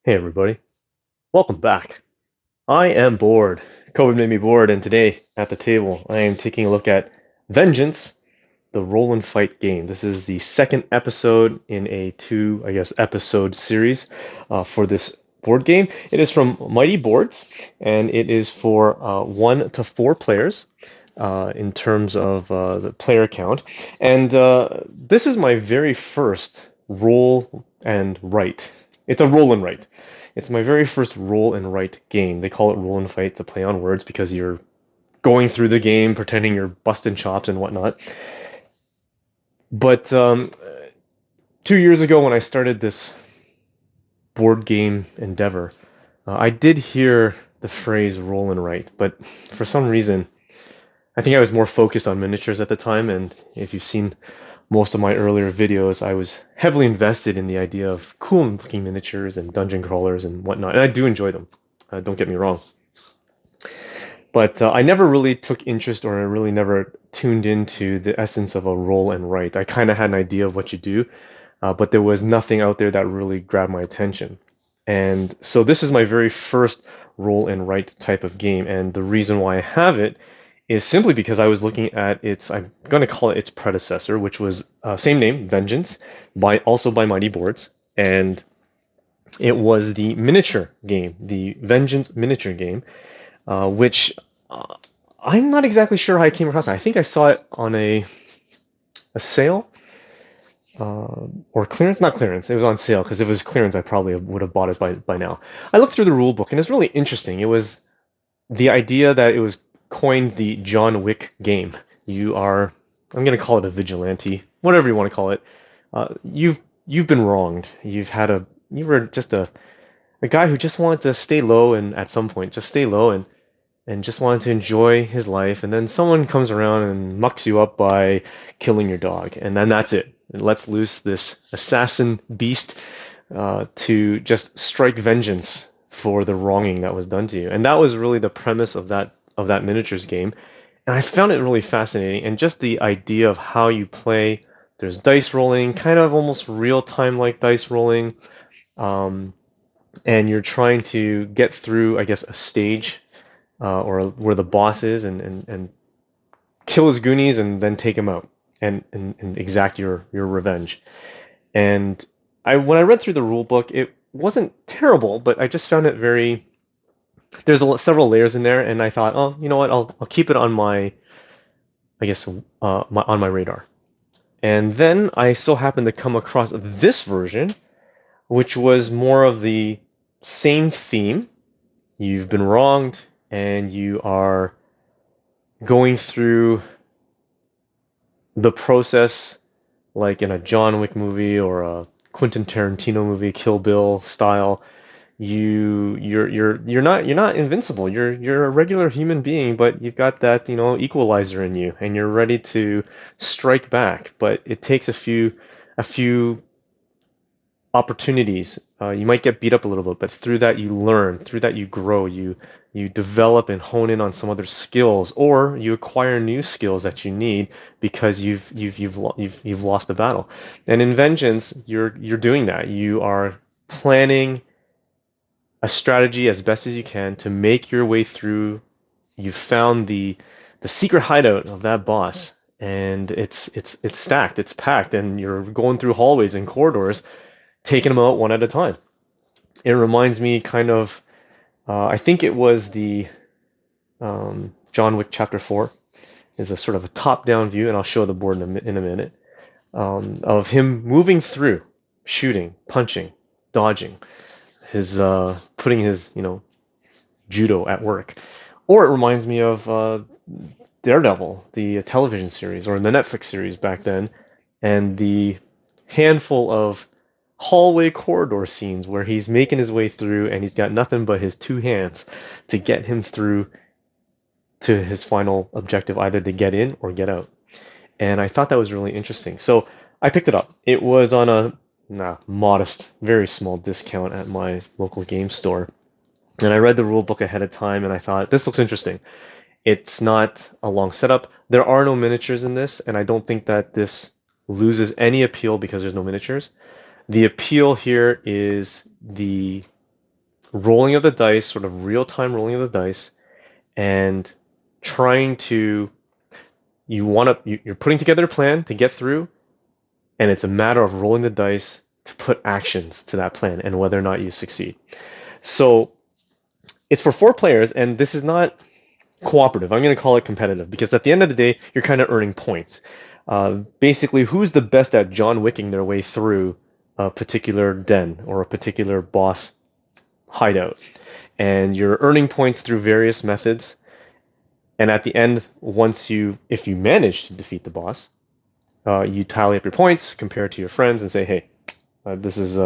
Hey everybody, welcome back. I am bored. COVID made me bored, and today at the table I am taking a look at Vengeance, the roll and fight game. This is the second episode in a episode series for this board game. It is from Mighty Boards, and it is for 1 to 4 players in terms of the player count. And this is my very first roll and write. It's a roll and write. It's my very first roll and write game. They call it roll and fight to play on words because you're going through the game pretending you're busting chops and whatnot. But 2 years ago, when I started this board game endeavor, I did hear the phrase roll and write, but for some reason, I think I was more focused on miniatures at the time. And if you've seen most of my earlier videos, I was heavily invested in the idea of cool looking miniatures and dungeon crawlers and whatnot. And I do enjoy them, don't get me wrong. But I never really took interest, or I really never tuned into the essence of a roll and write. I kind of had an idea of what you do, but there was nothing out there that really grabbed my attention. And so this is my very first roll and write type of game. And the reason why I have it is simply because I was looking at I'm going to call it its predecessor, which was same name, Vengeance, also by Mighty Boards. And it was the miniature game, the Vengeance miniature game, which I'm not exactly sure how I came across it. I think I saw it on a sale or clearance. Not clearance. It was on sale, because if it was clearance, I probably would have bought it by now. I looked through the rule book, and it's really interesting. It was the idea that it was coined the John Wick game. I'm going to call it a vigilante, whatever you want to call it. You've been wronged. You were just a guy who just wanted to stay low, and at some point just stay low and just wanted to enjoy his life. And then someone comes around and mucks you up by killing your dog. And then that's it. It lets loose this assassin beast to just strike vengeance for the wronging that was done to you. And that was really the premise of that miniatures game. And I found it really fascinating. And just the idea of how you play. There's dice rolling, kind of almost real-time like dice rolling. And you're trying to get through, I guess, a stage or where the boss is, and kill his goonies and then take him out and exact your revenge. And when I read through the rule book, it wasn't terrible, but I just found it very. There's several layers in there, and I thought, oh, you know what? I'll keep it on my, I guess, on my radar. And then I so happened to come across this version, which was more of the same theme. You've been wronged, and you are going through the process like in a John Wick movie or a Quentin Tarantino movie, Kill Bill style. You're not invincible. You're a regular human being, but you've got that, equalizer in you, and you're ready to strike back. But it takes a few opportunities. You might get beat up a little bit, but through that you learn, through that you grow, you develop and hone in on some other skills, or you acquire new skills that you need because you've lost a battle. And in Vengeance, you're doing that. You are planning a strategy as best as you can to make your way through. You've found the secret hideout of that boss, and it's stacked, it's packed, and you're going through hallways and corridors, taking them out one at a time. It reminds me kind of, I think it was the John Wick Chapter 4 is a sort of a top-down view, and I'll show the board in a minute, of him moving through, shooting, punching, dodging, his putting his judo at work. Or it reminds me of Daredevil, the television series, or the Netflix series back then, and the handful of hallway corridor scenes where he's making his way through and he's got nothing but his two hands to get him through to his final objective, either to get in or get out. And I thought that was really interesting. So I picked it up. It was on a modest, very small discount at my local game store. And I read the rule book ahead of time, and I thought, this looks interesting. It's not a long setup. There are no miniatures in this, and I don't think that this loses any appeal because there's no miniatures. The appeal here is the rolling of the dice, sort of real-time rolling of the dice, and trying to you're putting together a plan to get through, and it's a matter of rolling the dice to put actions to that plan and whether or not you succeed. So it's for 4 players, and this is not cooperative. I'm going to call it competitive because at the end of the day, you're kind of earning points. Basically, who's the best at John Wicking their way through a particular den or a particular boss hideout. And you're earning points through various methods. And at the end, if you manage to defeat the boss, you tally up your points, compare it to your friends, and say, "Hey, this is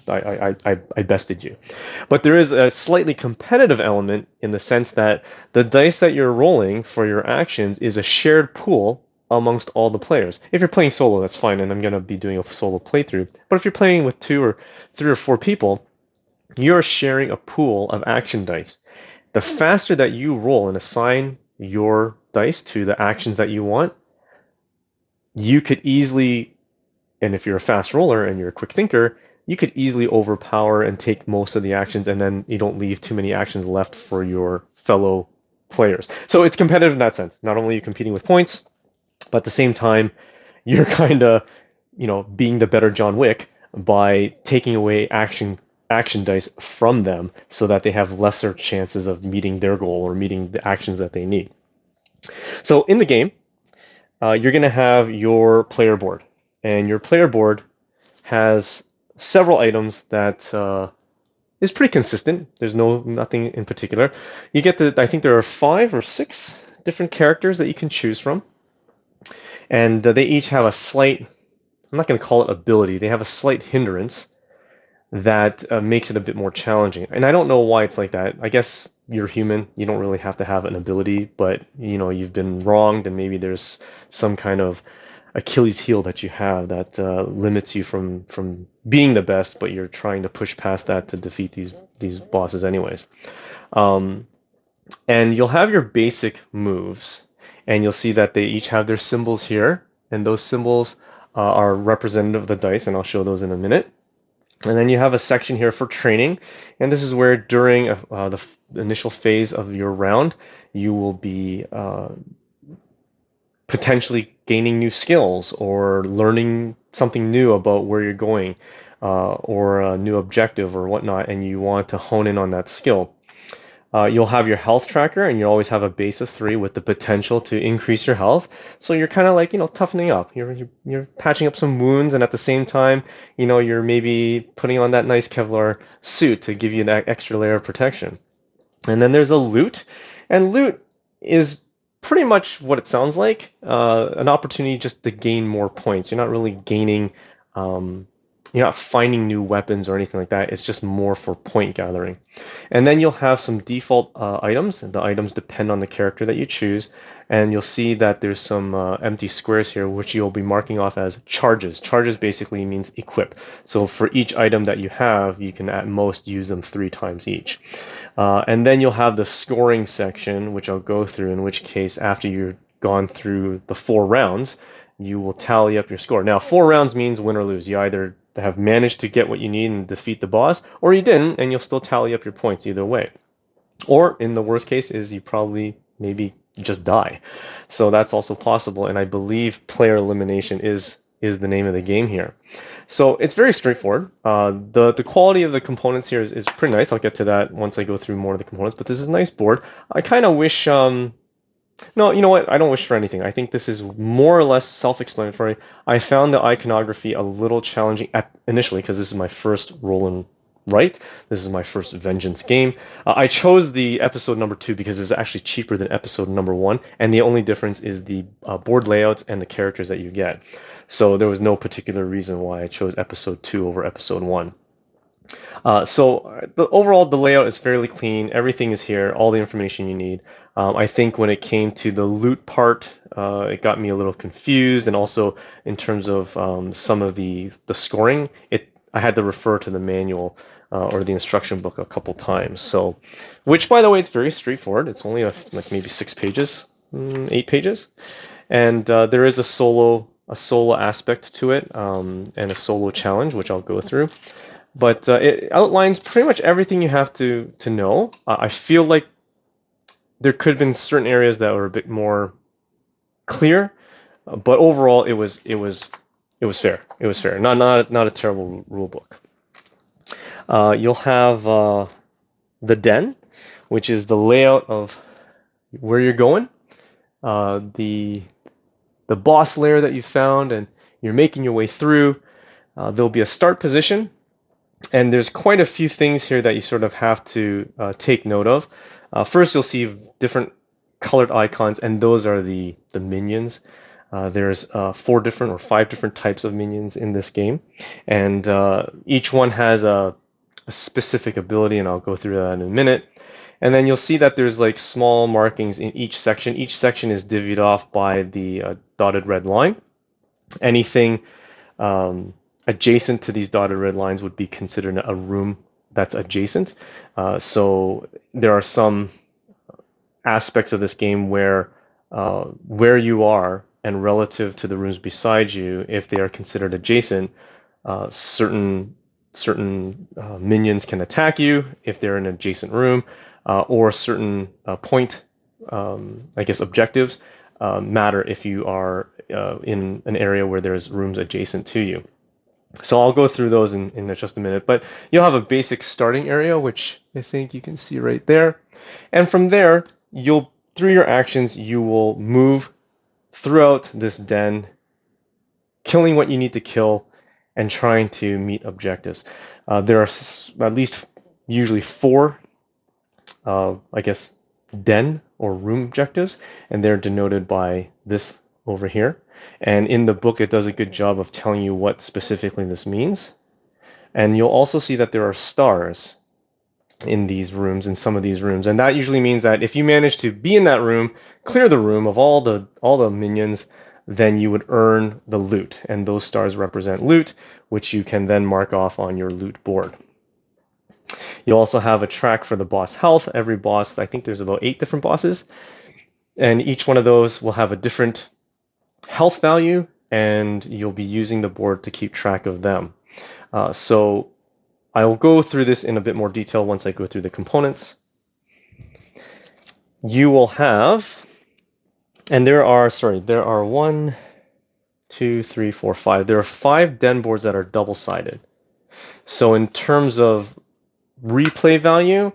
I bested you." But there is a slightly competitive element in the sense that the dice that you're rolling for your actions is a shared pool amongst all the players. If you're playing solo, that's fine, and I'm going to be doing a solo playthrough. But if you're playing with 2 or 3 or 4 people, you're sharing a pool of action dice. The faster that you roll and assign your dice to the actions that you want, you could easily, and if you're a fast roller and you're a quick thinker, you could easily overpower and take most of the actions, and then you don't leave too many actions left for your fellow players. So it's competitive in that sense. Not only are you competing with points, but at the same time, you're kind of, being the better John Wick by taking away action dice from them so that they have lesser chances of meeting their goal or meeting the actions that they need. So in the game, you're going to have your player board, and your player board has several items that is pretty consistent. There's nothing in particular. You get I think there are 5 or 6 different characters that you can choose from, and they each have a slight, I'm not going to call it ability, they have a slight hindrance that makes it a bit more challenging. And I don't know why it's like that. I guess you're human. You don't really have to have an ability, but you've been wronged, and maybe there's some kind of Achilles heel that you have that limits you from being the best, but you're trying to push past that to defeat these bosses anyways. And you'll have your basic moves, and you'll see that they each have their symbols here, and those symbols are representative of the dice, and I'll show those in a minute. And then you have a section here for training, and this is where during the initial phase of your round, you will be potentially gaining new skills or learning something new about where you're going or a new objective or whatnot, and you want to hone in on that skill. You'll have your health tracker, and you always have a base of 3 with the potential to increase your health. So you're kind of like, toughening up. You're patching up some wounds, and at the same time, you're maybe putting on that nice Kevlar suit to give you that extra layer of protection. And then there's a loot, and loot is pretty much what it sounds like, an opportunity just to gain more points. You're not really gaining, you're not finding new weapons or anything like that. It's just more for point gathering. And then you'll have some default items. The items depend on the character that you choose. And you'll see that there's some empty squares here, which you'll be marking off as charges. Charges basically means equip. So for each item that you have, you can at most use them 3 times each. And then you'll have the scoring section, which I'll go through, in which case, after you've gone through the 4 rounds, you will tally up your score. Now, 4 rounds means win or lose. You either have managed to get what you need and defeat the boss, or you didn't, and you'll still tally up your points either way. Or, in the worst case, is you probably maybe just die. So that's also possible, and I believe player elimination is the name of the game here. So it's very straightforward. The quality of the components here is pretty nice. I'll get to that once I go through more of the components, but this is a nice board. I kind of wish... No, you know what? I don't wish for anything. I think this is more or less self-explanatory. I found the iconography a little challenging initially because this is my first roll and write. This is my first Vengeance game. I chose the episode number 2 because it was actually cheaper than episode number 1, and the only difference is the board layouts and the characters that you get. So there was no particular reason why I chose episode 2 over episode 1. Overall, the layout is fairly clean. Everything is here, all the information you need. I think when it came to the loot part, it got me a little confused, and also in terms of some of the scoring, I had to refer to the manual or the instruction book a couple times. So, which, by the way, it's very straightforward. It's only like maybe 6 pages, 8 pages, and there is a solo aspect to it and a solo challenge, which I'll go through. But it outlines pretty much everything you have to know. I feel like there could have been certain areas that were a bit more clear, but overall it was fair. It was fair. Not a terrible rule book. You'll have the den, which is the layout of where you're going, the boss layer that you found, and you're making your way through. There'll be a start position, and there's quite a few things here that you sort of have to take note of. First, you'll see different colored icons, and those are the minions. There's 4 different or 5 different types of minions in this game, and each one has a specific ability, and I'll go through that in a minute. And then you'll see that there's like small markings in each section. Each section is divvied off by the dotted red line. Anything adjacent to these dotted red lines would be considered a room that's adjacent. So there are some aspects of this game where you are and relative to the rooms beside you, if they are considered adjacent, certain minions can attack you if they're in an adjacent room, or certain point, I guess, objectives matter if you are in an area where there's rooms adjacent to you. So I'll go through those in just a minute, but you'll have a basic starting area, which I think you can see right there. And from there, through your actions, you will move throughout this den, killing what you need to kill and trying to meet objectives. There are at least usually 4, I guess, den or room objectives, and they're denoted by this over here. And in the book, it does a good job of telling you what specifically this means. And you'll also see that there are stars in these rooms, in some of these rooms, and that usually means that if you manage to be in that room, clear the room of all the minions, then you would earn the loot, and those stars represent loot, which you can then mark off on your loot board. You'll also have a track for the boss health. Every boss, I think there's about 8 different bosses, and each one of those will have a different health value, and you'll be using the board to keep track of them. So I'll go through this in a bit more detail once I go through the components. You will have, and there are 1, 2, 3, 4, 5. There are 5 den boards that are double-sided. So in terms of replay value,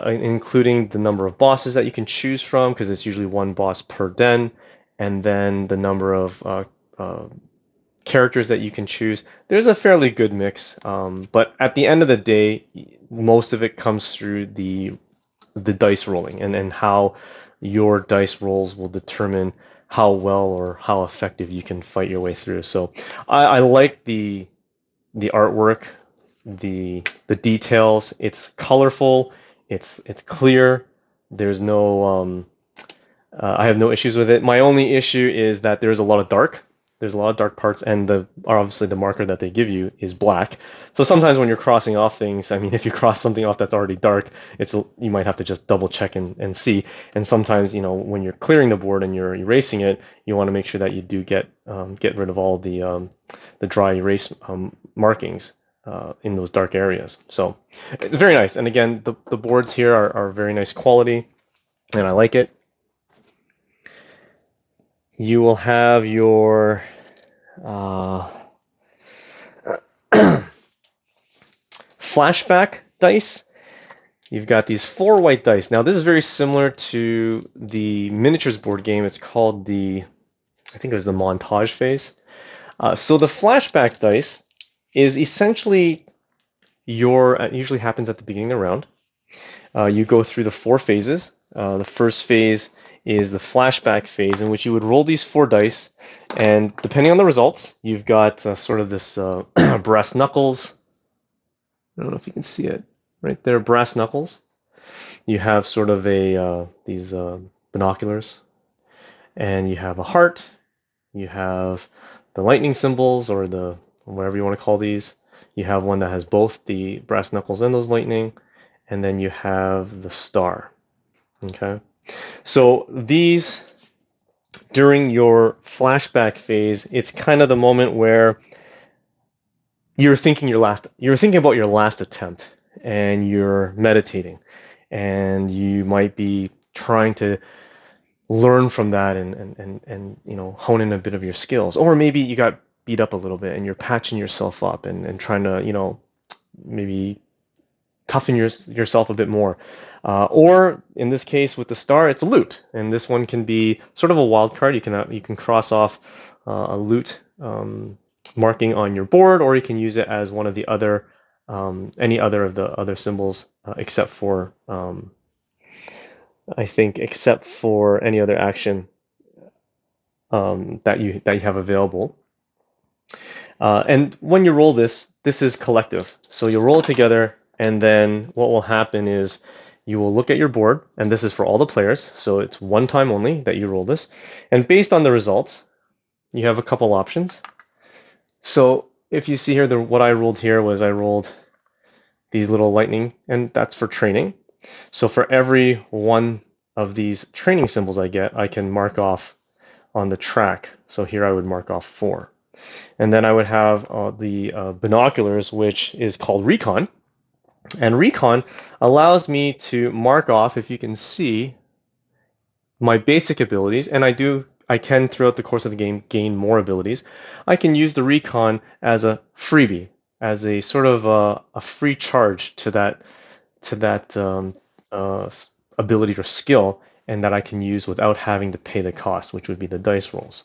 including the number of bosses that you can choose from, because it's usually 1 boss per den, and then the number of characters that you can choose, there's a fairly good mix. But at the end of the day, most of it comes through the dice rolling, and how your dice rolls will determine how well or how effective you can fight your way through. So I like the artwork, the details. It's colorful, it's clear. There's no I have no issues with it. My only issue is that there's a lot of dark. There's a lot of dark parts, and obviously the marker that they give you is black. So sometimes when you're crossing off things, I mean, if you cross something off that's already dark, you might have to just double check and see. And sometimes, when you're clearing the board and you're erasing it, you want to make sure that you do get rid of all the dry erase markings in those dark areas. So it's very nice. And again, the boards here are very nice quality, and I like it. You will have your flashback dice. You've got these 4 white dice. Now, this is very similar to the miniatures board game. It's called I think it was the montage phase. So the flashback dice is essentially it usually happens at the beginning of the round. You go through the 4 phases. The first phase is the flashback phase, in which you would roll these 4 dice, and depending on the results, you've got sort of this brass knuckles. I don't know if you can see it right there, brass knuckles. You have sort of these binoculars, and you have a heart. You have the lightning symbols, or whatever you want to call these. You have one that has both the brass knuckles and those lightning, and then you have the star. Okay. So these, during your flashback phase, it's kind of the moment where you're thinking about your last attempt, and you're meditating, and you might be trying to learn from that and hone in a bit of your skills. Or maybe you got beat up a little bit and you're patching yourself up and trying to maybe toughen yourself a bit more. Or in this case with the star, it's a loot, and this one can be sort of a wild card. You can cross off a loot marking on your board, or you can use it as one of the other any other of the other symbols, except for I think except for any other action that you have available. And when you roll this is collective. So you'll roll it together, and then what will happen is you will look at your board, and this is for all the players, so it's one time only that you roll this. And based on the results, you have a couple options. So if you see here, what I rolled here was I rolled these little lightning, and that's for training. So for every one of these training symbols I get, I can mark off on the track. So here I would mark off 4. And then I would have the binoculars, which is called recon. And recon allows me to mark off, if you can see, my basic abilities. And I can, throughout the course of the game, gain more abilities. I can use the recon as a freebie, as a sort of a free charge to that ability or skill, and that I can use without having to pay the cost, which would be the dice rolls.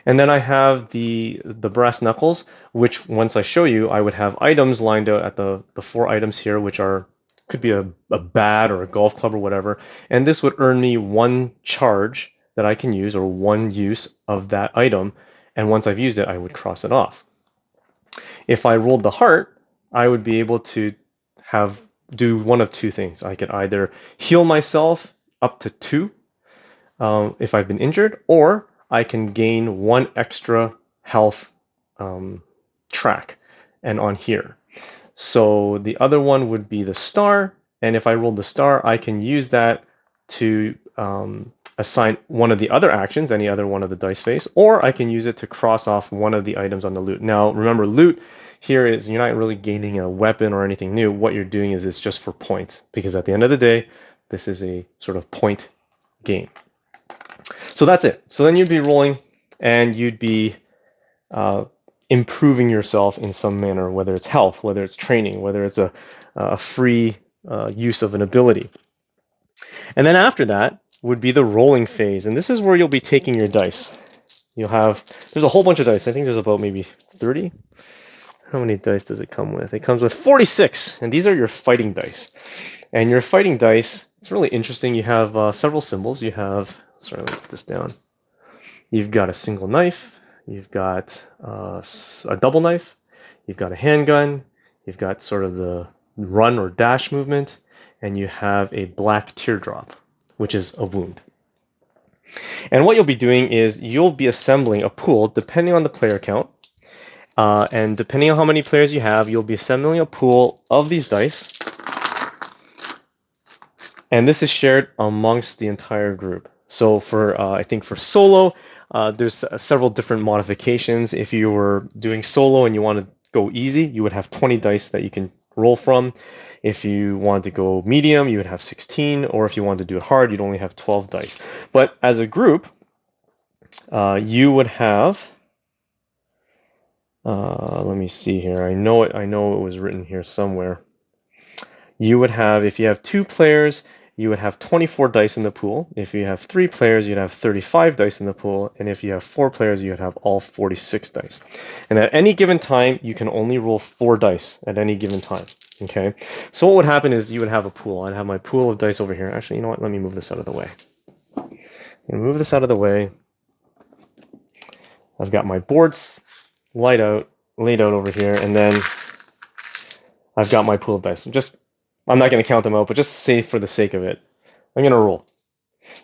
And then I have the brass knuckles, which once I show you, I would have items lined out at the 4 items here, which could be a bat or a golf club or whatever. And this would earn me 1 charge that I can use, or 1 use of that item. And once I've used it, I would cross it off. If I rolled the heart, I would be able to do one of 2 things. I could either heal myself up to 2 if I've been injured, or I can gain 1 extra health track and on here. So the other one would be the star, and if I rolled the star, I can use that to assign one of the other actions, any other one of the dice face, or I can use it to cross off one of the items on the loot. Now remember, loot here is you're not really gaining a weapon or anything new. What you're doing is it's just for points, because at the end of the day, this is a sort of point game. So that's it. So then you'd be rolling, and you'd be improving yourself in some manner, whether it's health, whether it's training, whether it's a free use of an ability. And then after that would be the rolling phase, and this is where you'll be taking your dice. There's a whole bunch of dice. I think there's about maybe 30. How many dice does it come with? It comes with 46, and these are your fighting dice. And your fighting dice, it's really interesting. You have several symbols. You have, sorry, let me put this down. You've got a single knife. You've got a double knife. You've got a handgun. You've got sort of the run or dash movement. And you have a black teardrop, which is a wound. And what you'll be doing is you'll be assembling a pool depending on the player count. And depending on how many players you have, you'll be assembling a pool of these dice. And this is shared amongst the entire group. So I think for solo, there's several different modifications. If you were doing solo and you want to go easy, you would have 20 dice that you can roll from. If you wanted to go medium, you would have 16. Or if you wanted to do it hard, you'd only have 12 dice. But as a group, you would have... let me see here. I know it was written here somewhere. You would have, if you have 2 players, you would have 24 dice in the pool. If you have 3 players, you'd have 35 dice in the pool. And if you have 4 players, you'd have all 46 dice. And at any given time, you can only roll 4 dice at any given time. Okay? So what would happen is you would have a pool. I'd have my pool of dice over here. Actually, you know what? Let me move this out of the way. I'm going to move this out of the way. I've got my boards laid out over here, and then I've got my pool of dice. I'm not going to count them out, but just say for the sake of it, I'm going to roll.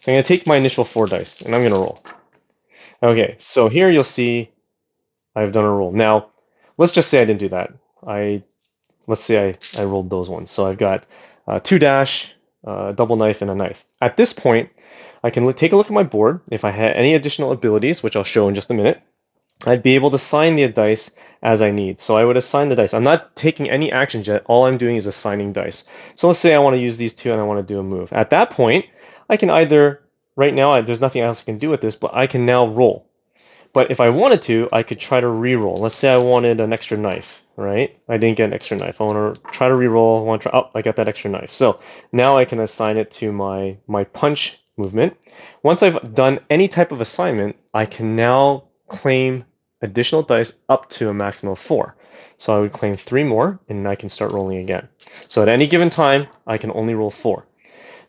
I'm going to take my initial 4 dice, and I'm going to roll. Okay, so here you'll see I've done a roll. Now, let's just say I didn't do that. Let's say I rolled those ones. So I've got 2 dash, double knife, and a knife. At this point, I can take a look at my board. If I had any additional abilities, which I'll show in just a minute, I'd be able to assign the dice as I need. So I would assign the dice. I'm not taking any actions yet. All I'm doing is assigning dice. So let's say I want to use these two and I want to do a move. At that point, I can either, right now, there's nothing else I can do with this, but I can now roll. But if I wanted to, I could try to re-roll. Let's say I wanted an extra knife, right? I didn't get an extra knife. I want to try to re-roll. I want to try, oh, I got that extra knife. So now I can assign it to my punch movement. Once I've done any type of assignment, I can now claim additional dice up to a maximum of 4. So I would claim 3 more, and I can start rolling again. So at any given time, I can only roll 4.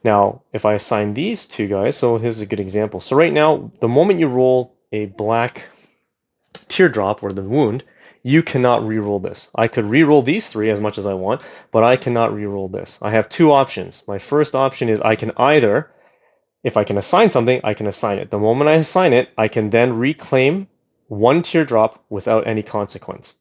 Now, if I assign these two guys, so here's a good example. So right now, the moment you roll a black teardrop or the wound, you cannot re-roll this. I could re-roll these 3 as much as I want, but I cannot re-roll this. I have 2 options. My first option is I can either, if I can assign something, I can assign it. The moment I assign it, I can then reclaim 1 teardrop without any consequence.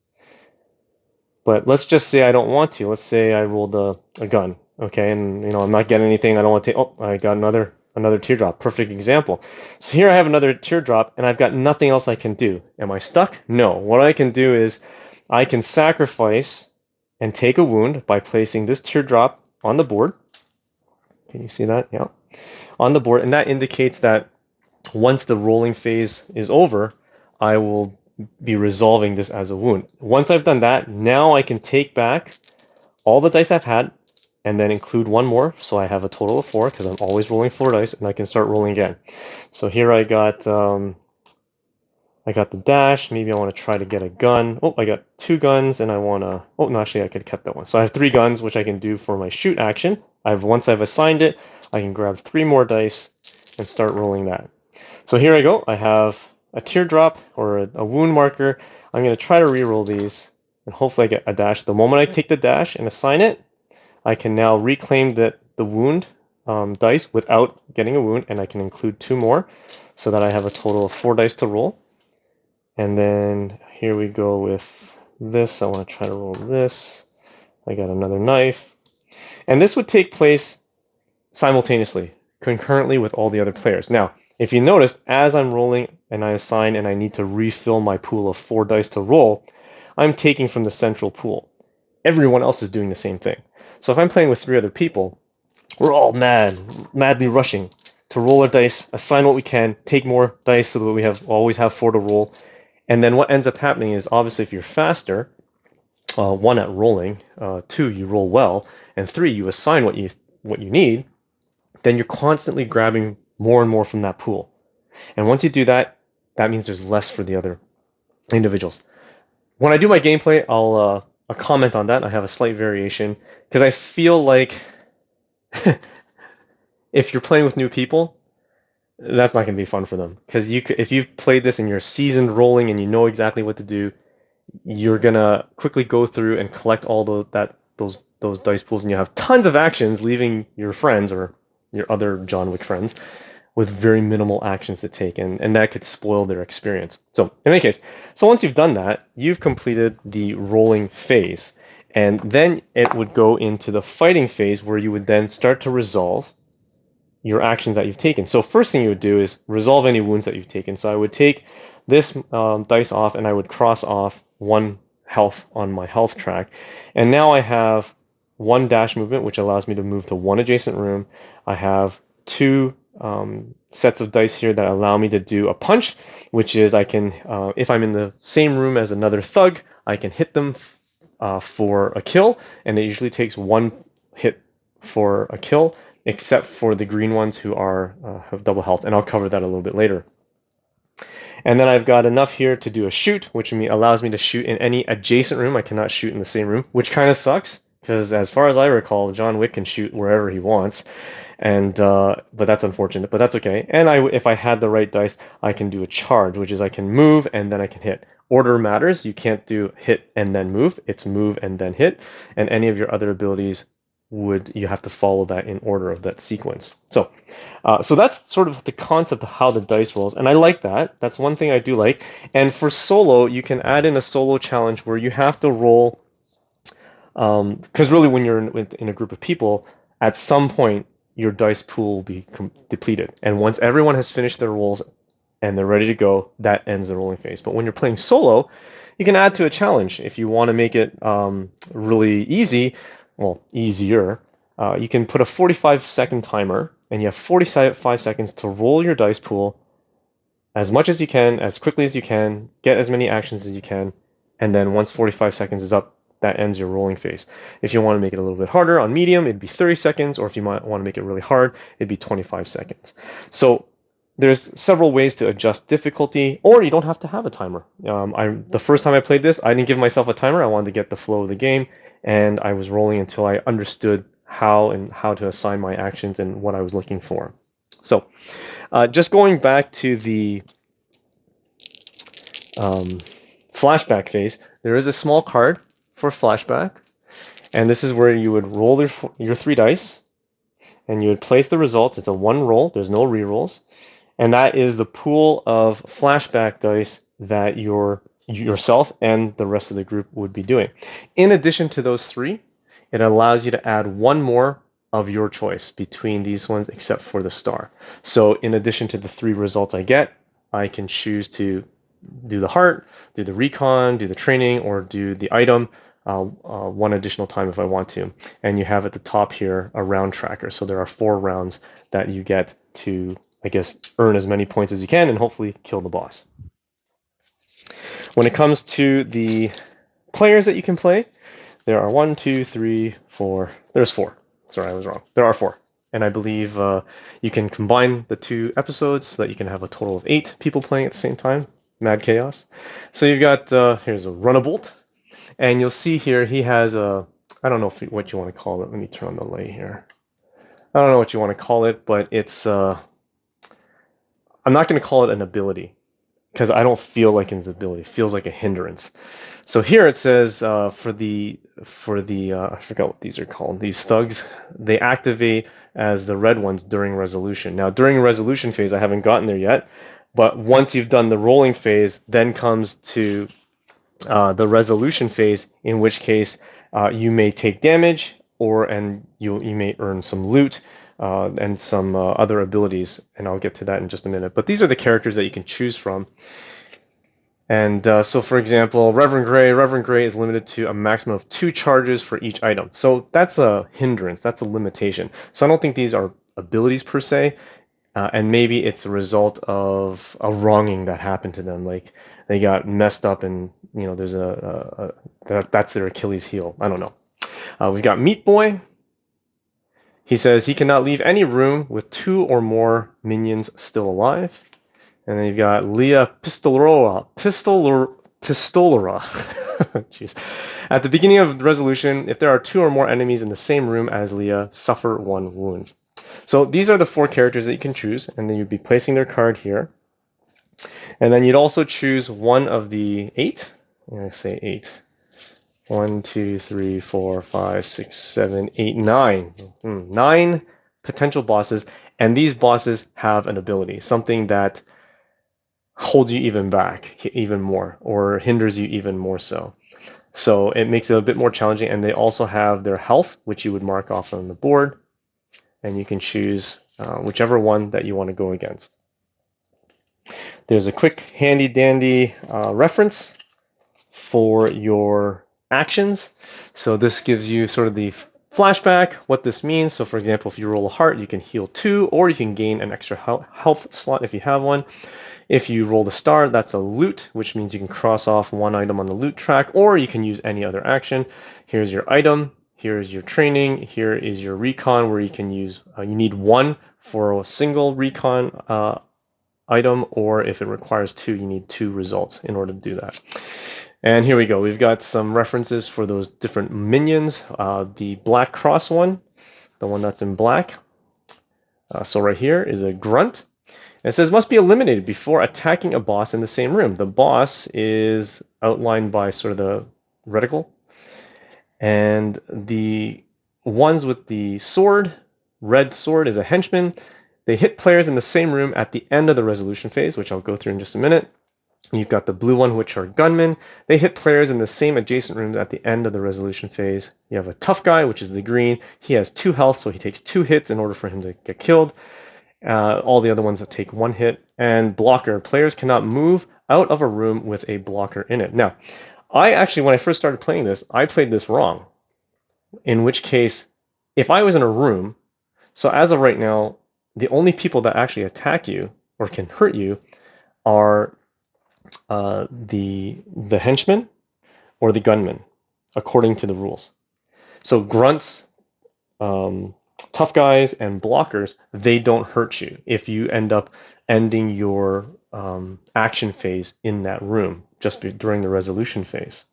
But let's just say I don't want to. Let's say I rolled a gun, okay, and I'm not getting anything. I don't want to take. Oh, I got another teardrop. Perfect example. So here I have another teardrop, and I've got nothing else I can do. Am I stuck? No. What I can do is I can sacrifice and take a wound by placing this teardrop on the board. Can you see that? Yeah, on the board, and that indicates that once the rolling phase is over, I will be resolving this as a wound. Once I've done that, now I can take back all the dice I've had and then include 1 more, so I have a total of 4 because I'm always rolling 4 dice, and I can start rolling again. So here I got the dash. Maybe I want to try to get a gun. Oh, I got 2 guns, and I want to. Oh no, actually I could have kept that one. So I have 3 guns, which I can do for my shoot action. Once I've assigned it, I can grab 3 more dice and start rolling that. So here I go. I have a teardrop or a wound marker. I'm going to try to re-roll these, and hopefully I get a dash. The moment I take the dash and assign it, I can now reclaim the wound dice without getting a wound, and I can include 2 more so that I have a total of 4 dice to roll. And then here we go with this. I want to try to roll this. I got another knife. And this would take place simultaneously, concurrently with all the other players. Now, if you noticed, as I'm rolling and I assign and I need to refill my pool of 4 dice to roll, I'm taking from the central pool. Everyone else is doing the same thing. So if I'm playing with 3 other people, we're all madly rushing to roll our dice, assign what we can, take more dice so that we always have 4 to roll. And then what ends up happening is, obviously, if you're faster, 1 at rolling, 2 you roll well, and 3 you assign what you need, then you're constantly grabbing more and more from that pool. And once you do that, that means there's less for the other individuals. When I do my gameplay, I'll comment on that. I have a slight variation because I feel like if you're playing with new people, that's not going to be fun for them. Because if you've played this and you're seasoned rolling and you know exactly what to do, you're gonna quickly go through and collect all those dice pools, and you have tons of actions, leaving your friends or your other John Wick friends with very minimal actions to take, and that could spoil their experience. So in any case, so once you've done that, you've completed the rolling phase, and then it would go into the fighting phase where you would then start to resolve your actions that you've taken. So first thing you would do is resolve any wounds that you've taken. So I would take this dice off, and I would cross off 1 health on my health track, and now I have 1 dash movement, which allows me to move to 1 adjacent room. I have 2 sets of dice here that allow me to do a punch, which is I can, if I'm in the same room as another thug, I can hit them for a kill, and it usually takes 1 hit for a kill, except for the green ones who have double health, and I'll cover that a little bit later. And then I've got enough here to do a shoot, which allows me to shoot in any adjacent room. I cannot shoot in the same room, which kind of sucks, because as far as I recall, John Wick can shoot wherever he wants, and but that's unfortunate, but that's okay. And if I had the right dice, I can do a charge, which is I can move and then I can hit. Order matters. You can't do hit and then move. It's move and then hit, and any of your other abilities you have to follow that in order of that sequence. So that's sort of the concept of how the dice rolls, and I like that. That's one thing I do like. And for solo, you can add in a solo challenge where you have to roll, because really when you're in a group of people, at some point your dice pool will be depleted, and once everyone has finished their rolls, and they're ready to go, that ends the rolling phase. But when you're playing solo, you can add to a challenge. If you want to make it really easy, well, easier, you can put a 45-second timer, and you have 45 seconds to roll your dice pool as much as you can, as quickly as you can, get as many actions as you can, and then once 45 seconds is up, that ends your rolling phase. If you want to make it a little bit harder on medium, it'd be 30 seconds, or if you might want to make it really hard, it'd be 25 seconds. So there's several ways to adjust difficulty, or you don't have to have a timer. The first time I played this, I didn't give myself a timer. I wanted to get the flow of the game, and I was rolling until I understood how to assign my actions and what I was looking for. So just going back to the flashback phase, there is a small card for flashback, and this is where you would roll your 3 dice, and you would place the results. It's a 1 roll. There's no rerolls. And that is the pool of flashback dice that yourself and the rest of the group would be doing. In addition to those 3, it allows you to add 1 more of your choice between these ones except for the star. So in addition to the 3 results I get, I can choose to do the heart, do the recon, do the training, or do the item 1 additional time if I want to. And you have at the top here a round tracker. So there are 4 rounds that you get to, I guess, earn as many points as you can and hopefully kill the boss. When it comes to the players that you can play, there are 1, 2, 3, 4. There's 4. Sorry, I was wrong. There are 4. And I believe you can combine the 2 episodes so that you can have a total of 8 people playing at the same time. Mad chaos. So you've got, here's a Runabolt. And you'll see here he has a, I don't know what you want to call it. Let me turn on the light here. I don't know what you want to call it, but it's, I'm not going to call it an ability because I don't feel like it's an ability. It feels like a hindrance. So here it says for the I forgot what these are called. These thugs, they activate as the red ones during resolution. Now during resolution phase, I haven't gotten there yet, but once you've done the rolling phase, then comes to the resolution phase, in which case you may take damage, and you may earn some loot and some other abilities, and I'll get to that in just a minute. But these are the characters that you can choose from. And so, for example, Reverend Grey is limited to a maximum of 2 charges for each item. So that's a hindrance, that's a limitation. So I don't think these are abilities per se, and maybe it's a result of a wronging that happened to them, like they got messed up, and there's that's their Achilles heel. I don't know. We've got Meat Boy. He says he cannot leave any room with 2 or more minions still alive. And then you've got Leah Pistolora. Jeez. At the beginning of the resolution, if there are 2 or more enemies in the same room as Leah, suffer 1 wound. So these are the 4 characters that you can choose, and then you'd be placing their card here. And then you'd also choose one of the 8. I'm going to say 8. 1, 2, 3, 4, 5, 6, 7, 8, 9. 9 potential bosses, and these bosses have an ability, something that holds you even back, even more, or hinders you even more so. So it makes it a bit more challenging, and they also have their health, which you would mark off on the board, and you can choose whichever one that you want to go against. There's a quick handy-dandy reference for your actions. So this gives you sort of the flashback, what this means. So for example, if you roll a heart, you can heal 2, or you can gain an extra health slot if you have one. If you roll the star, that's a loot, which means you can cross off 1 item on the loot track, or you can use any other action. Here's your item, here is your training, here is your recon, where you can use, you need 1 for a single recon item, or if it requires 2, you need 2 results in order to do that. And here we go. We've got some references for those different minions. The black cross one, the one that's in black. So right here is a grunt. It says must be eliminated before attacking a boss in the same room. The boss is outlined by sort of the reticle. And the ones with the sword, red sword, is a henchman. They hit players in the same room at the end of the resolution phase, which I'll go through in just a minute. You've got the blue one, which are gunmen. They hit players in the same adjacent rooms at the end of the resolution phase. You have a tough guy, which is the green. He has 2 health, so he takes 2 hits in order for him to get killed. All the other ones that take 1 hit. And blocker, players cannot move out of a room with a blocker in it. Now, I actually, when I first started playing this, I played this wrong. In which case, if I was in a room, so as of right now, the only people that actually attack you or can hurt you are the henchmen or the gunmen, according to the rules. So grunts, tough guys, and blockers, they don't hurt you if you end up ending your action phase in that room just during the resolution phase.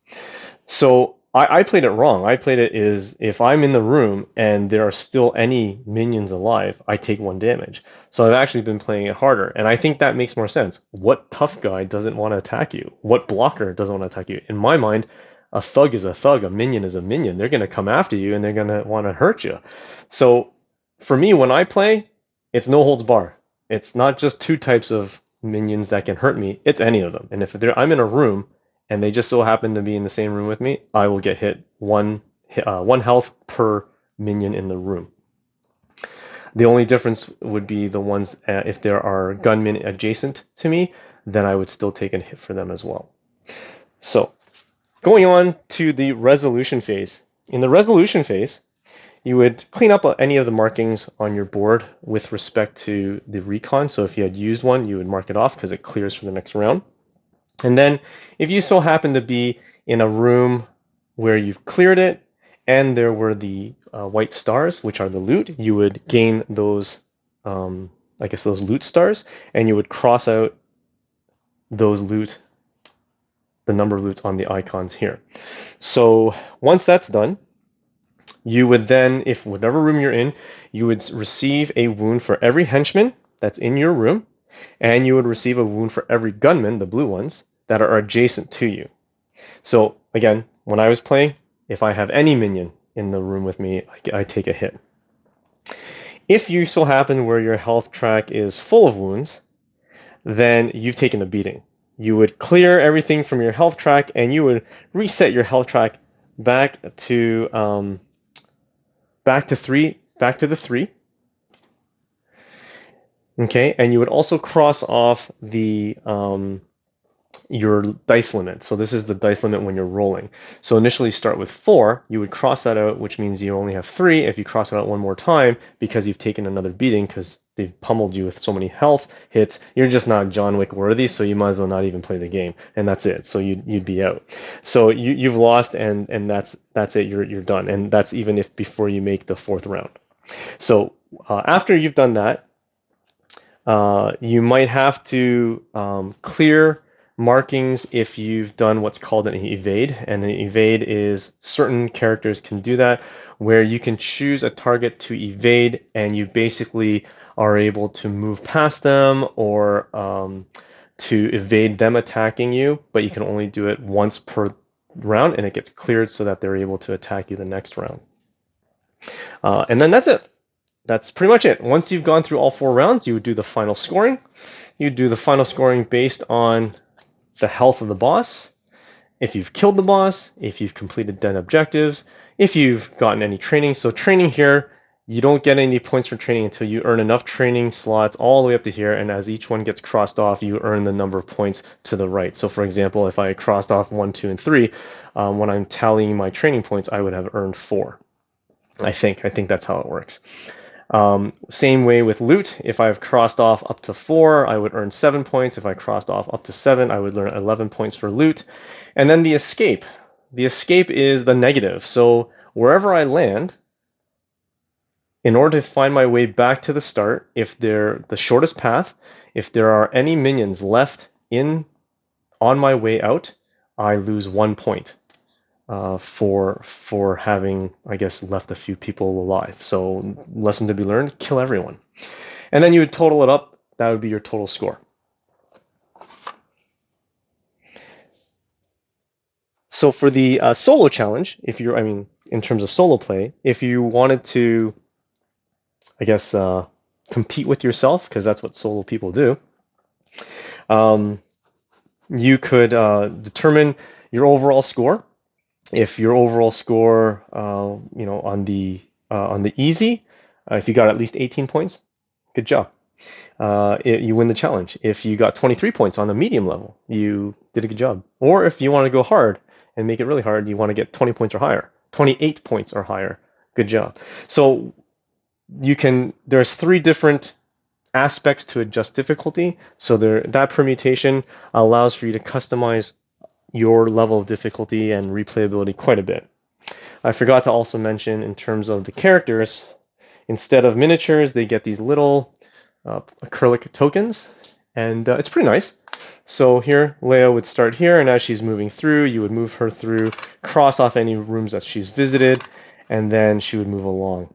So I played it wrong. I played it is if I'm in the room and there are still any minions alive, I take 1 damage. So I've actually been playing it harder, and I think that makes more sense. What tough guy doesn't want to attack you? What blocker doesn't want to attack you? In my mind, a thug is a thug, a minion is a minion. They're going to come after you and they're going to want to hurt you. So for me, when I play, it's no holds bar. It's not just 2 types of minions that can hurt me, it's any of them. And if I'm in a room and they just so happen to be in the same room with me, I will get hit 1 health per minion in the room. The only difference would be the ones, if there are gunmen adjacent to me, then I would still take a hit for them as well. So, going on to the resolution phase. In the resolution phase, you would clean up any of the markings on your board with respect to the recon. So if you had used one, you would mark it off because it clears for the next round. And then if you so happen to be in a room where you've cleared it and there were the white stars, which are the loot, you would gain those, those loot stars, and you would cross out those loot, the number of loots on the icons here. So once that's done, you would then, if whatever room you're in, you would receive a wound for every henchman that's in your room, and you would receive a wound for every gunman, the blue ones, that are adjacent to you. So again, when I was playing, if I have any minion in the room with me, I take a hit. If you so happen where your health track is full of wounds, then you've taken a beating. You would clear everything from your health track, and you would reset your health track back to the 3. Okay, and you would also cross off the your dice limit. So this is the dice limit when you're rolling. So initially you start with 4, you would cross that out, which means you only have 3. If you cross it out one more time because you've taken another beating because they've pummeled you with so many health hits, you're just not John Wick worthy, so you might as well not even play the game, and that's it. So you'd be out. So you've lost, and that's it. You're done, and that's even if before you make the 4th round. So after you've done that, you might have to clear markings if you've done what's called an evade, and an evade is certain characters can do that, where you can choose a target to evade and you basically are able to move past them or to evade them attacking you, but you can only do it once per round and it gets cleared so that they're able to attack you the next round. And then that's it. That's pretty much it. Once you've gone through all 4 rounds, you would do the final scoring. You do the final scoring based on the health of the boss, if you've killed the boss, if you've completed 10 objectives, if you've gotten any training. So training here, you don't get any points for training until you earn enough training slots all the way up to here, and as each one gets crossed off, you earn the number of points to the right. So for example, if I crossed off 1, 2, and 3, when I'm tallying my training points, I would have earned 4. I think that's how it works. Same way with loot. If I've crossed off up to 4, I would earn 7 points. If I crossed off up to 7, I would earn 11 points for loot. And then the escape. The escape is the negative. So wherever I land, in order to find my way back to the start, if they're the shortest path, if there are any minions left on my way out, I lose 1 point. For having, I guess, left a few people alive. So lesson to be learned, kill everyone. And then you would total it up. That would be your total score. So for the solo challenge, in terms of solo play, if you wanted to, I guess, compete with yourself, because that's what solo people do, you could determine your overall score. If your overall score, on the easy, if you got at least 18 points, good job. you win the challenge. If you got 23 points on the medium level, you did a good job. Or if you want to go hard and make it really hard, you want to get 20 points or higher, 28 points or higher. Good job. So there's three different aspects to adjust difficulty. So that permutation allows for you to customize your level of difficulty and replayability quite a bit. I forgot to also mention in terms of the characters, instead of miniatures, they get these little acrylic tokens, and it's pretty nice. So here, Leia would start here, and as she's moving through, you would move her through, cross off any rooms that she's visited, and then she would move along.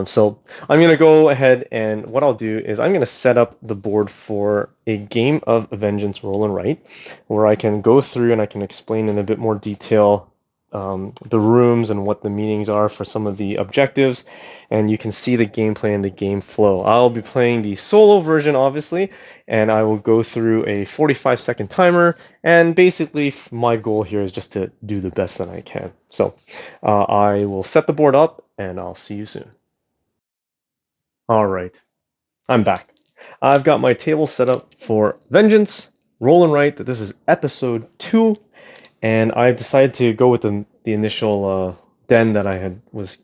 So I'm going to go ahead, and what I'll do is I'm going to set up the board for a game of Vengeance Roll and Write, where I can go through and I can explain in a bit more detail the rooms and what the meanings are for some of the objectives, and you can see the gameplay and the game flow. I'll be playing the solo version, obviously, and I will go through a 45-second timer, and basically my goal here is just to do the best that I can. So I will set the board up, and I'll see you soon. All right, I'm back. I've got my table set up for Vengeance Roll and Write. This is episode 2. And I've decided to go with the initial den that I was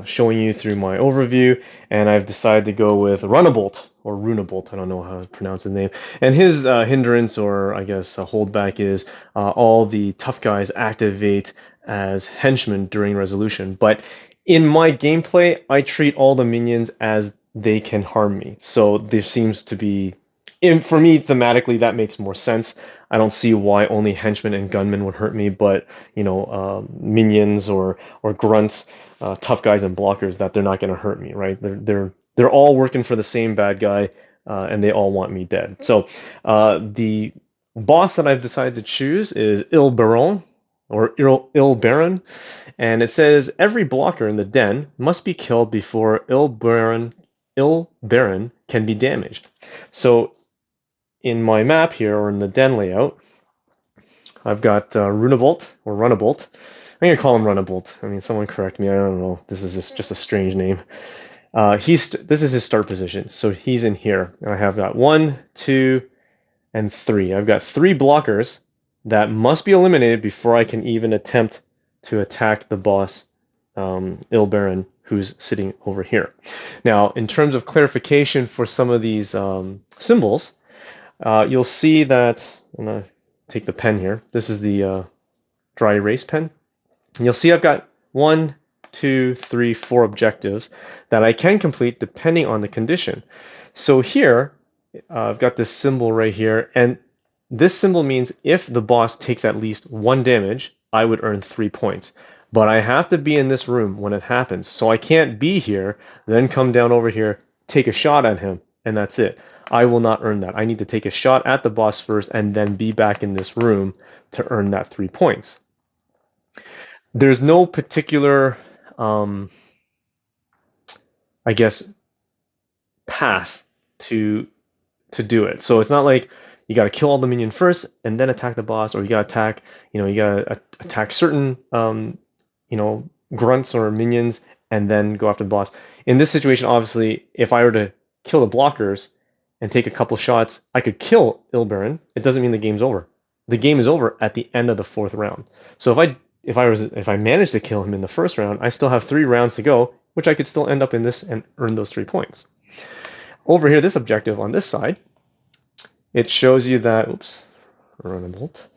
showing you through my overview, and I've decided to go with Runabolt, or Runabolt, I don't know how to pronounce his name. And his hindrance, or I guess holdback, is all the tough guys activate as henchmen during resolution. But in my gameplay, I treat all the minions as they can harm me. So there seems to be, for me, thematically, that makes more sense. I don't see why only henchmen and gunmen would hurt me, but minions or grunts, tough guys and blockers, that they're not going to hurt me, right? They're all working for the same bad guy, and they all want me dead. So the boss that I've decided to choose is Il Baron, or Il Baron, and it says every blocker in the den must be killed before Il Baron can be damaged. So in my map here, or in the den layout, I've got Runabolt, or Runabolt. I'm going to call him Runabolt. I mean, someone correct me. I don't know. This is just a strange name. This is his start position. So he's in here. And I have got 1, 2, and 3. I've got 3 blockers that must be eliminated before I can even attempt to attack the boss, Il Baron, who's sitting over here. Now, in terms of clarification for some of these symbols, you'll see that, I'm going to take the pen here. This is the dry erase pen. And you'll see I've got 1, 2, 3, 4 objectives that I can complete depending on the condition. So here, I've got this symbol right here, and this symbol means if the boss takes at least 1 damage, I would earn 3 points. But I have to be in this room when it happens. So I can't be here, then come down over here, take a shot at him, and that's it. I will not earn that. I need to take a shot at the boss first and then be back in this room to earn that 3 points. There's no particular, I guess, path to do it. So it's not like you got to kill all the minion first and then attack the boss, or you got to attack certain, grunts or minions and then go after the boss. In this situation, obviously, if I were to kill the blockers and take a couple shots, I could kill Il Baron. It doesn't mean the game's over. The game is over at the end of the 4th round. So if I managed to kill him in the 1st round, I still have 3 rounds to go, which I could still end up in this and earn those 3 points. Over here, this objective on this side, it shows you that, run a bolt.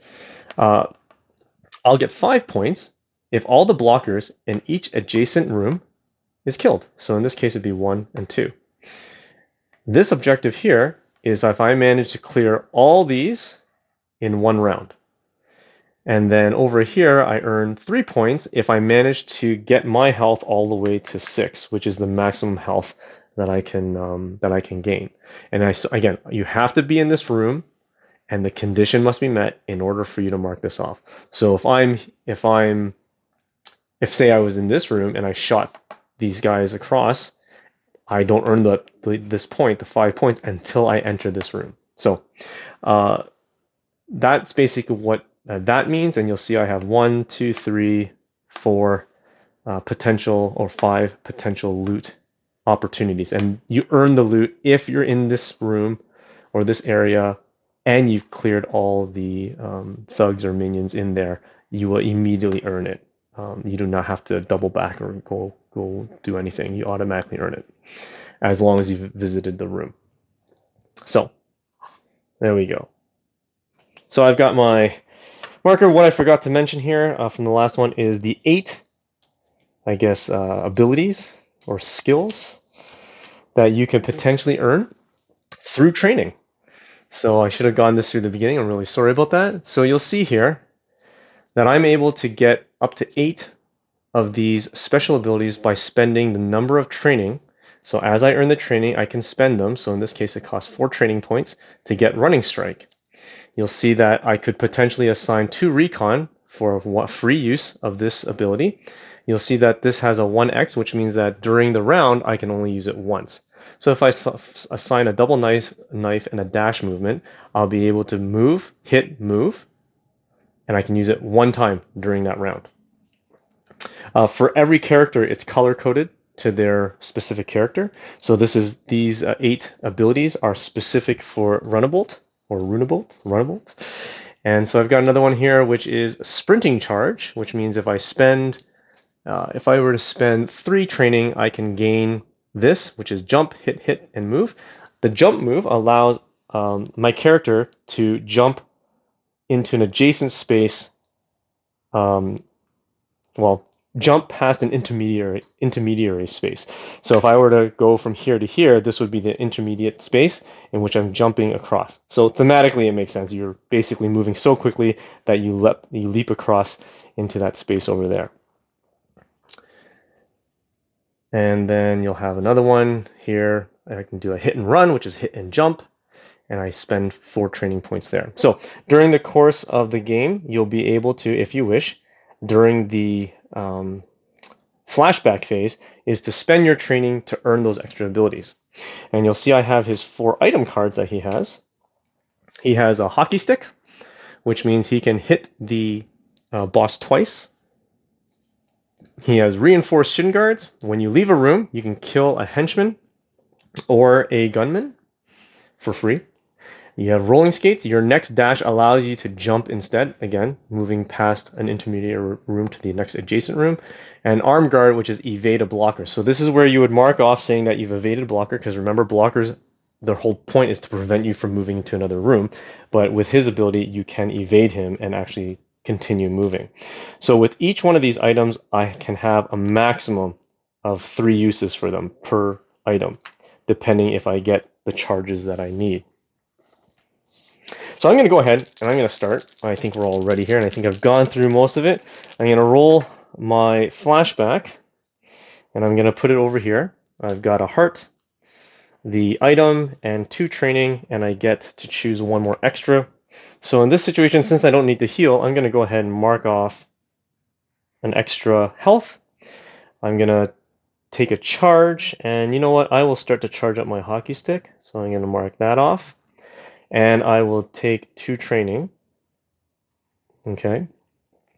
I'll get 5 points if all the blockers in each adjacent room is killed. So in this case, it'd be 1 and 2. This objective here is if I manage to clear all these in 1 round. And then over here, I earn 3 points if I manage to get my health all the way to 6, which is the maximum health that I can gain. And again, you have to be in this room, and the condition must be met in order for you to mark this off. So if say I was in this room and I shot these guys across, I don't earn this point, the 5 points, until I enter this room. So that's basically what that means. And you'll see I have 1, 2, 3, 4 potential, or 5 potential loot opportunities, and you earn the loot if you're in this room or this area and you've cleared all the thugs or minions in there. You will immediately earn it. You do not have to double back or go do anything. You automatically earn it as long as you've visited the room. So there we go. So I've got my marker. What I forgot to mention here from the last one is the 8, I guess, abilities or skills that you can potentially earn through training. So I should have gone this through the beginning. I'm really sorry about that. So you'll see here that I'm able to get up to 8 of these special abilities by spending the number of training. So as I earn the training, I can spend them. So in this case, it costs 4 training points to get Running Strike. You'll see that I could potentially assign 2 Recon for free use of this ability. You'll see that this has a 1x, which means that during the round, I can only use it once. So if I assign a double knife and a dash movement, I'll be able to move, hit, move, and I can use it 1 time during that round. For every character, it's color-coded to their specific character. So these 8 abilities are specific for Runabolt or Runabolt. And so I've got another one here, which is Sprinting Charge, which means if I were to spend 3 training, I can gain this, which is jump, hit, and move. The jump move allows my character to jump into an adjacent space, jump past an intermediary space. So if I were to go from here to here, this would be the intermediate space in which I'm jumping across. So thematically, it makes sense. You're basically moving so quickly that you leap across into that space over there. And then you'll have another one here. I can do a hit and run, which is hit and jump, and I spend 4 training points there. So during the course of the game, you'll be able to, if you wish, during the flashback phase, is to spend your training to earn those extra abilities. And you'll see I have his 4 item cards that he has. He has a hockey stick, which means he can hit the boss twice. He has reinforced shin guards. When you leave a room, you can kill a henchman or a gunman for free. You have rolling skates. Your next dash allows you to jump instead, again, moving past an intermediate room to the next adjacent room. And arm guard, which is evade a blocker. So this is where you would mark off saying that you've evaded a blocker, because remember, blockers, their whole point is to prevent you from moving into another room. But with his ability, you can evade him and actually continue moving. So with each one of these items, I can have a maximum of 3 uses for them per item, depending if I get the charges that I need. So I'm going to go ahead and I'm going to start. I think we're all ready here, and I think I've gone through most of it. I'm going to roll my flashback, and I'm going to put it over here. I've got a heart, the item, and 2 training, and I get to choose 1 more extra. So in this situation, since I don't need to heal, I'm going to go ahead and mark off an extra health. I'm going to take a charge, and you know what? I will start to charge up my hockey stick. So I'm going to mark that off. And I will take 2 training. Okay.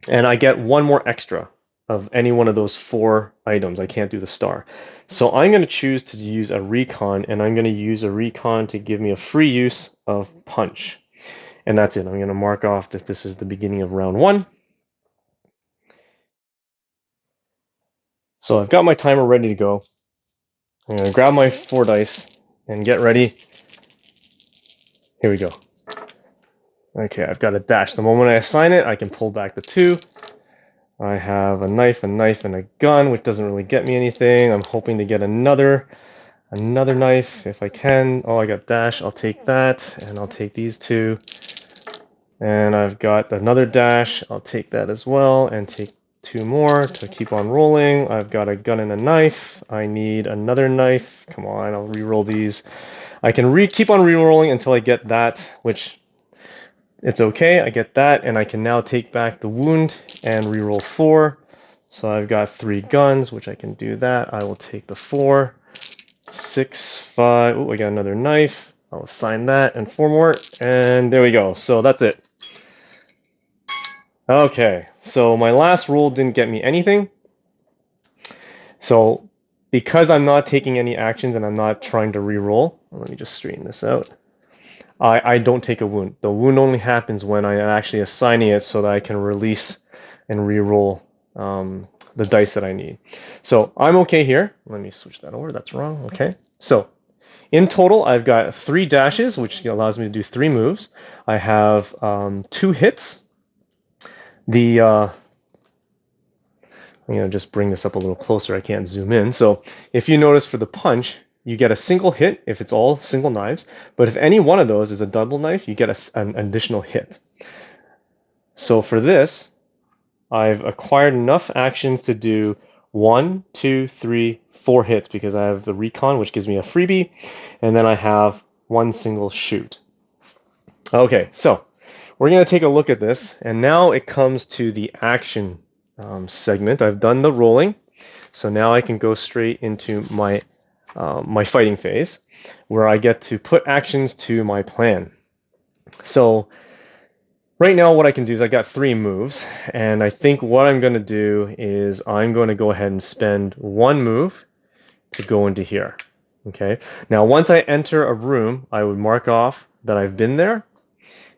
And I get 1 more extra of any one of those 4 items. I can't do the star. So I'm going to choose to use a recon, and I'm going to use a recon to give me a free use of punch. And that's it. I'm going to mark off that this is the beginning of round 1. So I've got my timer ready to go. I'm going to grab my 4 dice and get ready. Here we go. Okay, I've got a dash. The moment I assign it, I can pull back the 2. I have a knife, and a gun, which doesn't really get me anything. I'm hoping to get another knife if I can. Oh, I got dash. I'll take that, and I'll take these 2. And I've got another dash. I'll take that as well, and take 2 more to keep on rolling. I've got a gun and a knife. I need another knife. Come on, I'll re-roll these. I can keep on re-rolling until I get that, which it's okay. I get that, and I can now take back the wound and re-roll 4. So I've got 3 guns, which I can do that. I will take the 4, 6, 5. Oh, I got another knife. I'll assign that and 4 more, and there we go. So that's it. Okay, so my last roll didn't get me anything. So because I'm not taking any actions and I'm not trying to re-roll, let me just straighten this out. I don't take a wound. The wound only happens when I am actually assigning it so that I can release and re-roll the dice that I need. So I'm okay here. Let me switch that over. That's wrong. Okay. So in total, I've got 3 dashes, which allows me to do 3 moves. I have 2 hits. I'm going to just bring this up a little closer. I can't zoom in. So if you notice for the punch, you get a single hit if it's all single knives. But if any one of those is a double knife, you get an additional hit. So for this, I've acquired enough actions to do 1, 2, 3, 4 hits because I have the recon, which gives me a freebie, and then I have 1 single shoot. Okay, so we're going to take a look at this, and now it comes to the action segment. I've done the rolling, so now I can go straight into my my fighting phase, where I get to put actions to my plan. So right now what I can do is I got 3 moves, and I think what I'm going to do is I'm going to go ahead and spend 1 move to go into here. Okay, now once I enter a room, I would mark off that I've been there,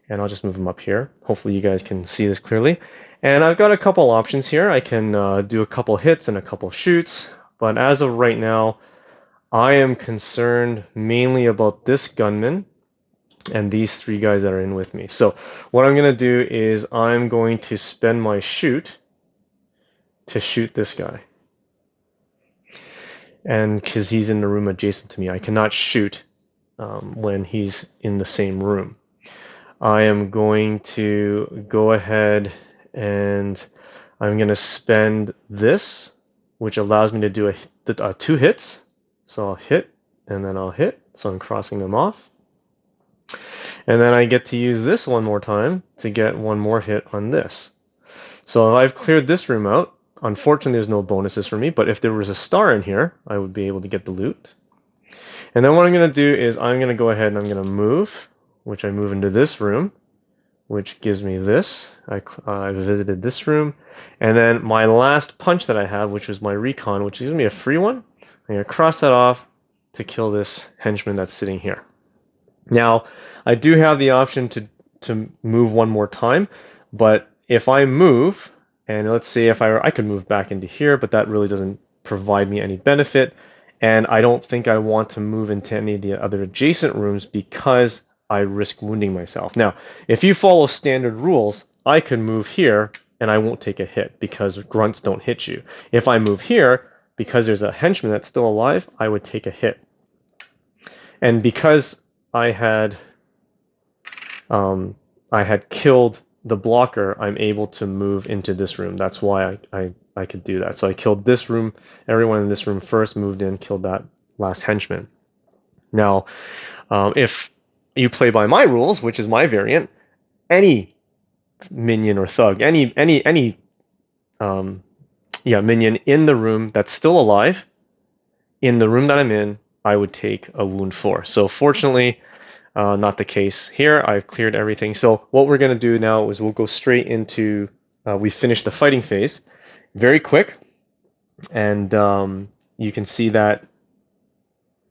and I'll just move them up here. Hopefully you guys can see this clearly. And I've got a couple options here. I can do a couple hits and a couple shoots, but as of right now, I am concerned mainly about this gunman and these 3 guys that are in with me. So what I'm going to do is I'm going to spend my shoot to shoot this guy. And because he's in the room adjacent to me, I cannot shoot when he's in the same room. I am going to go ahead and I'm going to spend this, which allows me to do 2 hits. So I'll hit and then I'll hit. So I'm crossing them off. And then I get to use this one more time to get 1 more hit on this. So if I've cleared this room out, unfortunately there's no bonuses for me, but if there was a star in here, I would be able to get the loot. And then what I'm going to do is I'm going to go ahead and I'm going to move, which I move into this room, which gives me this. I visited this room. And then my last punch that I have, which was my recon, which gives me a free one, I'm going to cross that off to kill this henchman that's sitting here. Now, I do have the option to move 1 more time, but if I move, and let's say if I could move back into here, but that really doesn't provide me any benefit, and I don't think I want to move into any of the other adjacent rooms because I risk wounding myself. Now, if you follow standard rules, I can move here and I won't take a hit because grunts don't hit you. If I move here, because there's a henchman that's still alive, I would take a hit. And because I had killed the blocker, I'm able to move into this room. That's why I could do that. So I killed this room, everyone in this room first, moved in, killed that last henchman. Now, if you play by my rules, which is my variant, any minion or thug, any minion in the room that's still alive, in the room that I'm in, I would take a wound for. So fortunately, not the case here. I've cleared everything. So what we're going to do now is we'll go straight into, we finished the fighting phase. Very quick. And you can see that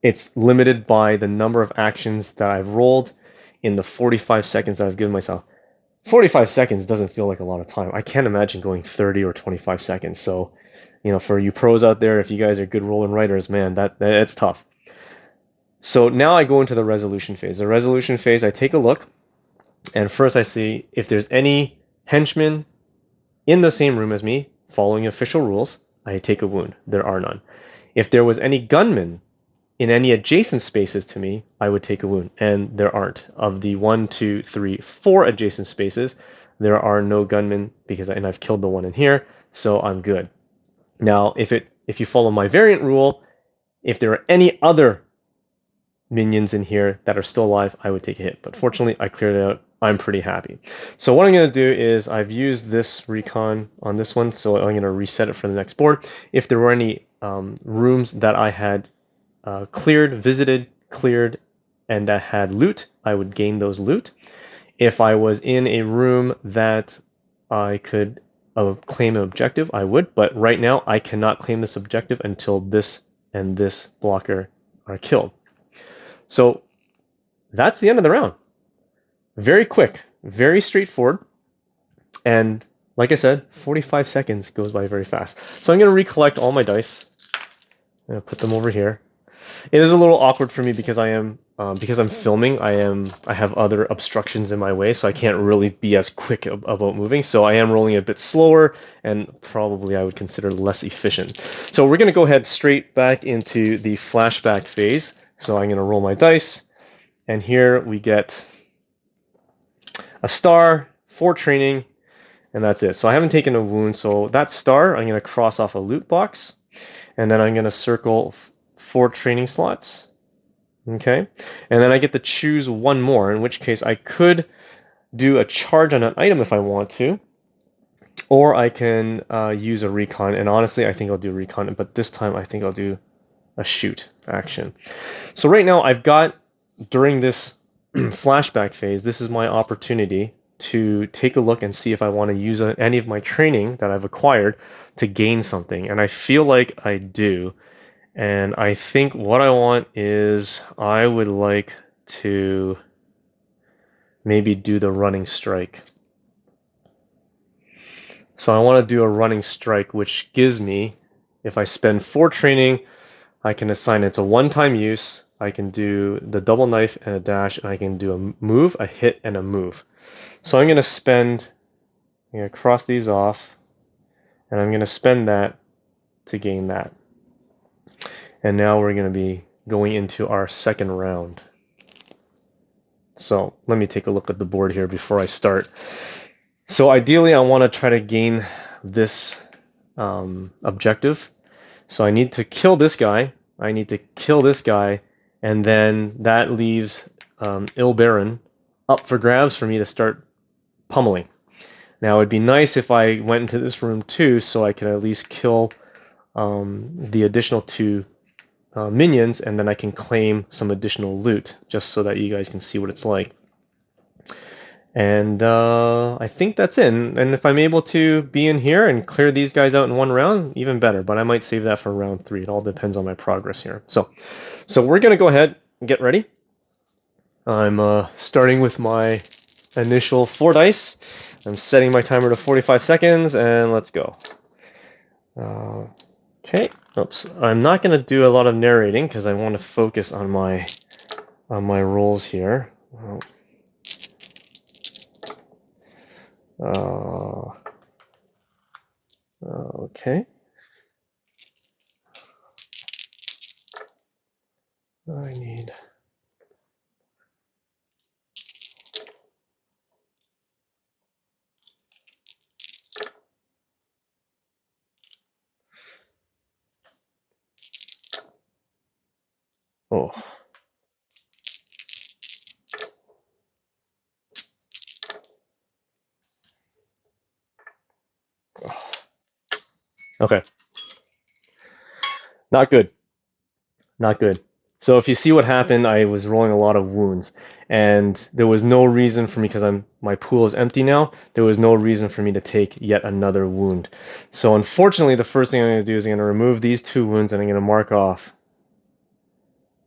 it's limited by the number of actions that I've rolled in the 45 seconds that I've given myself. 45 seconds doesn't feel like a lot of time. I can't imagine going 30 or 25 seconds. So, you know, for you pros out there, if you guys are good roll and writers, man, it's tough. So now I go into the resolution phase. The resolution phase, I take a look, and first I see if there's any henchmen in the same room as me, following official rules, I take a wound. There are none. If there was any gunmen in any adjacent spaces to me, I would take a wound, and there aren't. Of the 1, 2, 3, 4 adjacent spaces, there are no gunmen and I've killed the one in here, so I'm good. Now, if you follow my variant rule, if there are any other minions in here that are still alive, I would take a hit. But fortunately, I cleared it out. I'm pretty happy. So what I'm going to do is I've used this recon on this one, so I'm going to reset it for the next board. If there were any rooms that I had visited, cleared, and that had loot, I would gain those loot. If I was in a room that I could claim an objective, I would, but right now I cannot claim this objective until this and this blocker are killed. So that's the end of the round. Very quick, very straightforward. And like I said, 45 seconds goes by very fast. So I'm going to recollect all my dice. I'm going to put them over here. It is a little awkward for me because because I'm filming. I have other obstructions in my way, so I can't really be as quick about moving. So I am rolling a bit slower, and probably I would consider less efficient. So we're going to go ahead straight back into the flashback phase. So I'm going to roll my dice, and here we get a star, 4 training, and that's it. So I haven't taken a wound. So that star, I'm going to cross off a loot box, and then I'm going to circle 4 training slots. Okay, and then I get to choose one more, in which case I could do a charge on an item if I want to, or I can use a recon. And honestly, I think I'll do recon, but this time I think I'll do a shoot action. So right now I've got, during this flashback phase, this is my opportunity to take a look and see if I want to use any of my training that I've acquired to gain something. And I feel like I do. And I think what I want is I would like to maybe do the running strike. So I want to do a running strike, which gives me, if I spend 4 training, I can assign it's a one-time use. I can do the double knife and a dash, and I can do a move, a hit, and a move. So I'm going to cross these off, and I'm going to spend that to gain that. And now we're going to be going into our second round. So let me take a look at the board here before I start. So ideally, I want to try to gain this objective. So I need to kill this guy. I need to kill this guy. And then that leaves Il Baron up for grabs for me to start pummeling. Now, it'd be nice if I went into this room too, so I could at least kill the additional 2 minions, and then I can claim some additional loot, just so that you guys can see what it's like. And I think that's it. And if I'm able to be in here and clear these guys out in one round, even better. But I might save that for round 3. It all depends on my progress here. So we're going to go ahead and get ready. I'm starting with my initial 4 dice. I'm setting my timer to 45 seconds, and let's go. Okay. Oops. I'm not going to do a lot of narrating because I want to focus on my rolls here. Okay. I need. Oh. Okay. Not good. Not good. So if you see what happened, I was rolling a lot of wounds, and there was no reason for me, because my pool is empty now, there was no reason for me to take yet another wound. So unfortunately, the first thing I'm going to do is I'm going to remove these 2 wounds, and I'm going to mark off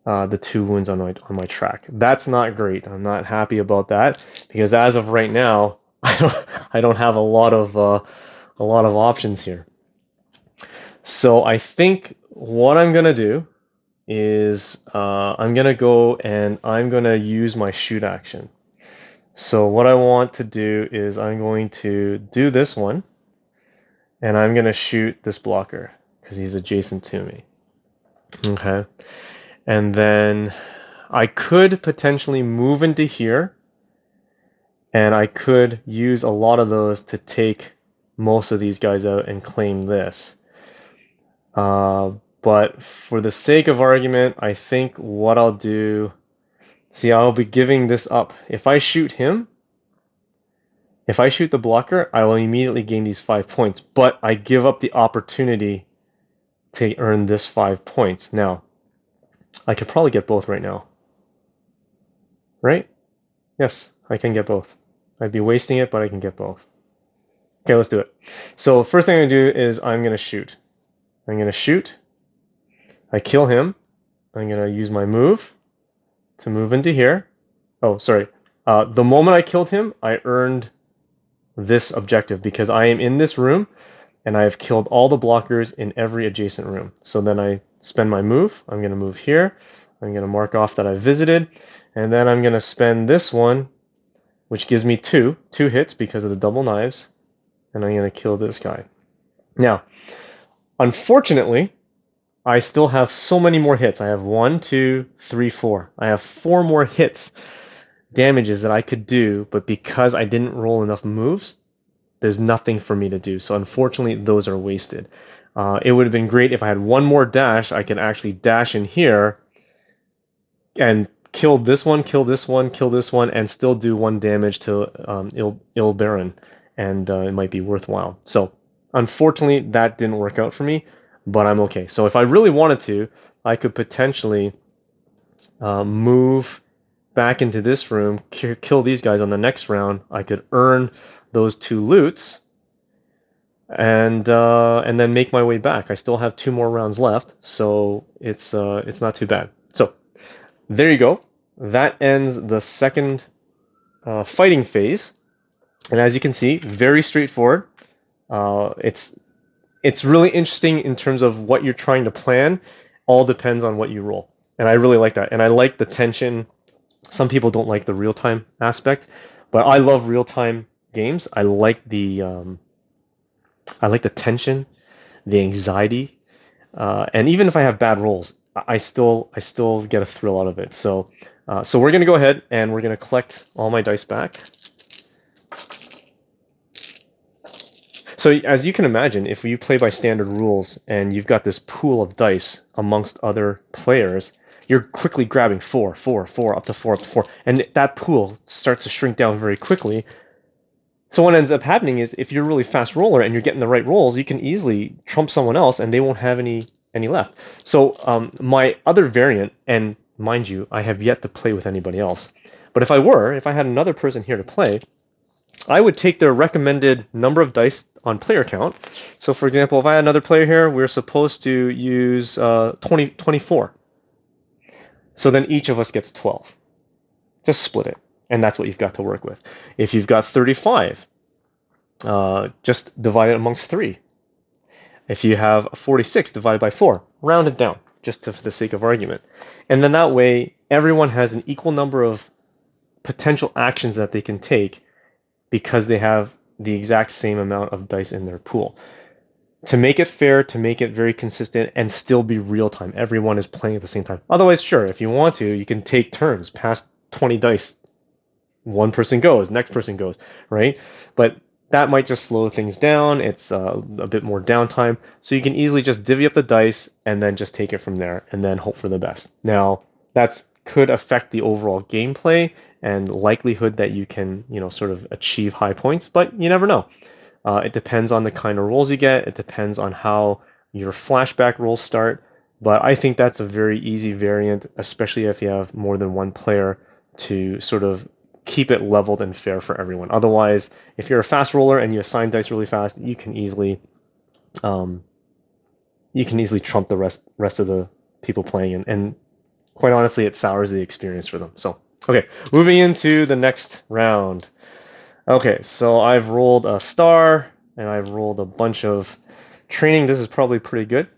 the 2 wounds on my track. That's not great. I'm not happy about that, because as of right now, I don't have a lot of options here. So I think what I'm going to do is I'm going to go and I'm going to use my shoot action. So what I want to do is I'm going to do this one, and I'm going to shoot this blocker because he's adjacent to me. Okay. And then I could potentially move into here, and I could use a lot of those to take most of these guys out and claim this. But for the sake of argument, I think what I'll do, see, I'll be giving this up. If I shoot him, if I shoot the blocker, I will immediately gain these 5 points, but I give up the opportunity to earn this 5 points. Now, I could probably get both right now. Right? Yes, I can get both. I'd be wasting it, but I can get both. Okay, let's do it. So first thing I'm going to do is I'm going to shoot. I'm going to shoot. I kill him. I'm going to use my move to move into here. Oh, sorry. The moment I killed him, I earned this objective because I am in this room and I have killed all the blockers in every adjacent room. So then I spend my move. I'm going to move here. I'm going to mark off that I visited. And then I'm going to spend this one, which gives me two hits because of the double knives. And I'm going to kill this guy. Now, unfortunately, I still have so many more hits. I have 1, 2, 3, 4. I have 4 more hits, damages that I could do, but because I didn't roll enough moves, there's nothing for me to do. So unfortunately, those are wasted. It would have been great if I had one more dash. I could actually dash in here and kill this one, kill this one, kill this one, and still do 1 damage to Il Baron, and it might be worthwhile. So unfortunately, that didn't work out for me, but I'm okay. So if I really wanted to, I could potentially move back into this room, kill these guys on the next round. I could earn those 2 loots, and then make my way back. I still have 2 more rounds left, so it's not too bad. So there you go. That ends the second fighting phase, and as you can see, very straightforward. It's really interesting in terms of what you're trying to plan. All depends on what you roll, and I really like that. And I like the tension. Some people don't like the real-time aspect, but I love real-time games. I like the tension, the anxiety, and even if I have bad rolls, I still get a thrill out of it. So we're gonna go ahead and we're gonna collect all my dice back. So as you can imagine, if you play by standard rules and you've got this pool of dice amongst other players, you're quickly grabbing 4, 4, 4, up to 4, up to 4, and that pool starts to shrink down very quickly. So what ends up happening is if you're a really fast roller and you're getting the right rolls, you can easily trump someone else and they won't have any left. So my other variant, and mind you, I have yet to play with anybody else, but if I had another person here to play, I would take their recommended number of dice on player count. So for example, if I had another player here, we're supposed to use 24. So then each of us gets 12. Just split it, and that's what you've got to work with. If you've got 35, just divide it amongst 3. If you have 46, divide by 4. Round it down, just for the sake of argument. And then that way, everyone has an equal number of potential actions that they can take because they have the exact same amount of dice in their pool. To make it fair, to make it very consistent, and still be real time. Everyone is playing at the same time. Otherwise, sure, if you want to, you can take turns, pass 20 dice. One person goes, next person goes, right? But that might just slow things down. It's a bit more downtime. So you can easily just divvy up the dice and then just take it from there and then hope for the best. Now, that could affect the overall gameplay and likelihood that you can, sort of achieve high points, but you never know. It depends on the kind of rolls you get. It depends on how your flashback rolls start. But I think that's a very easy variant, especially if you have more than one player, to sort of keep it leveled and fair for everyone. Otherwise, if you're a fast roller and you assign dice really fast, you can easily trump the rest of the people playing, and quite honestly, it sours the experience for them. So, okay, moving into the next round. Okay, so I've rolled a star, and I've rolled a bunch of training. This is probably pretty good.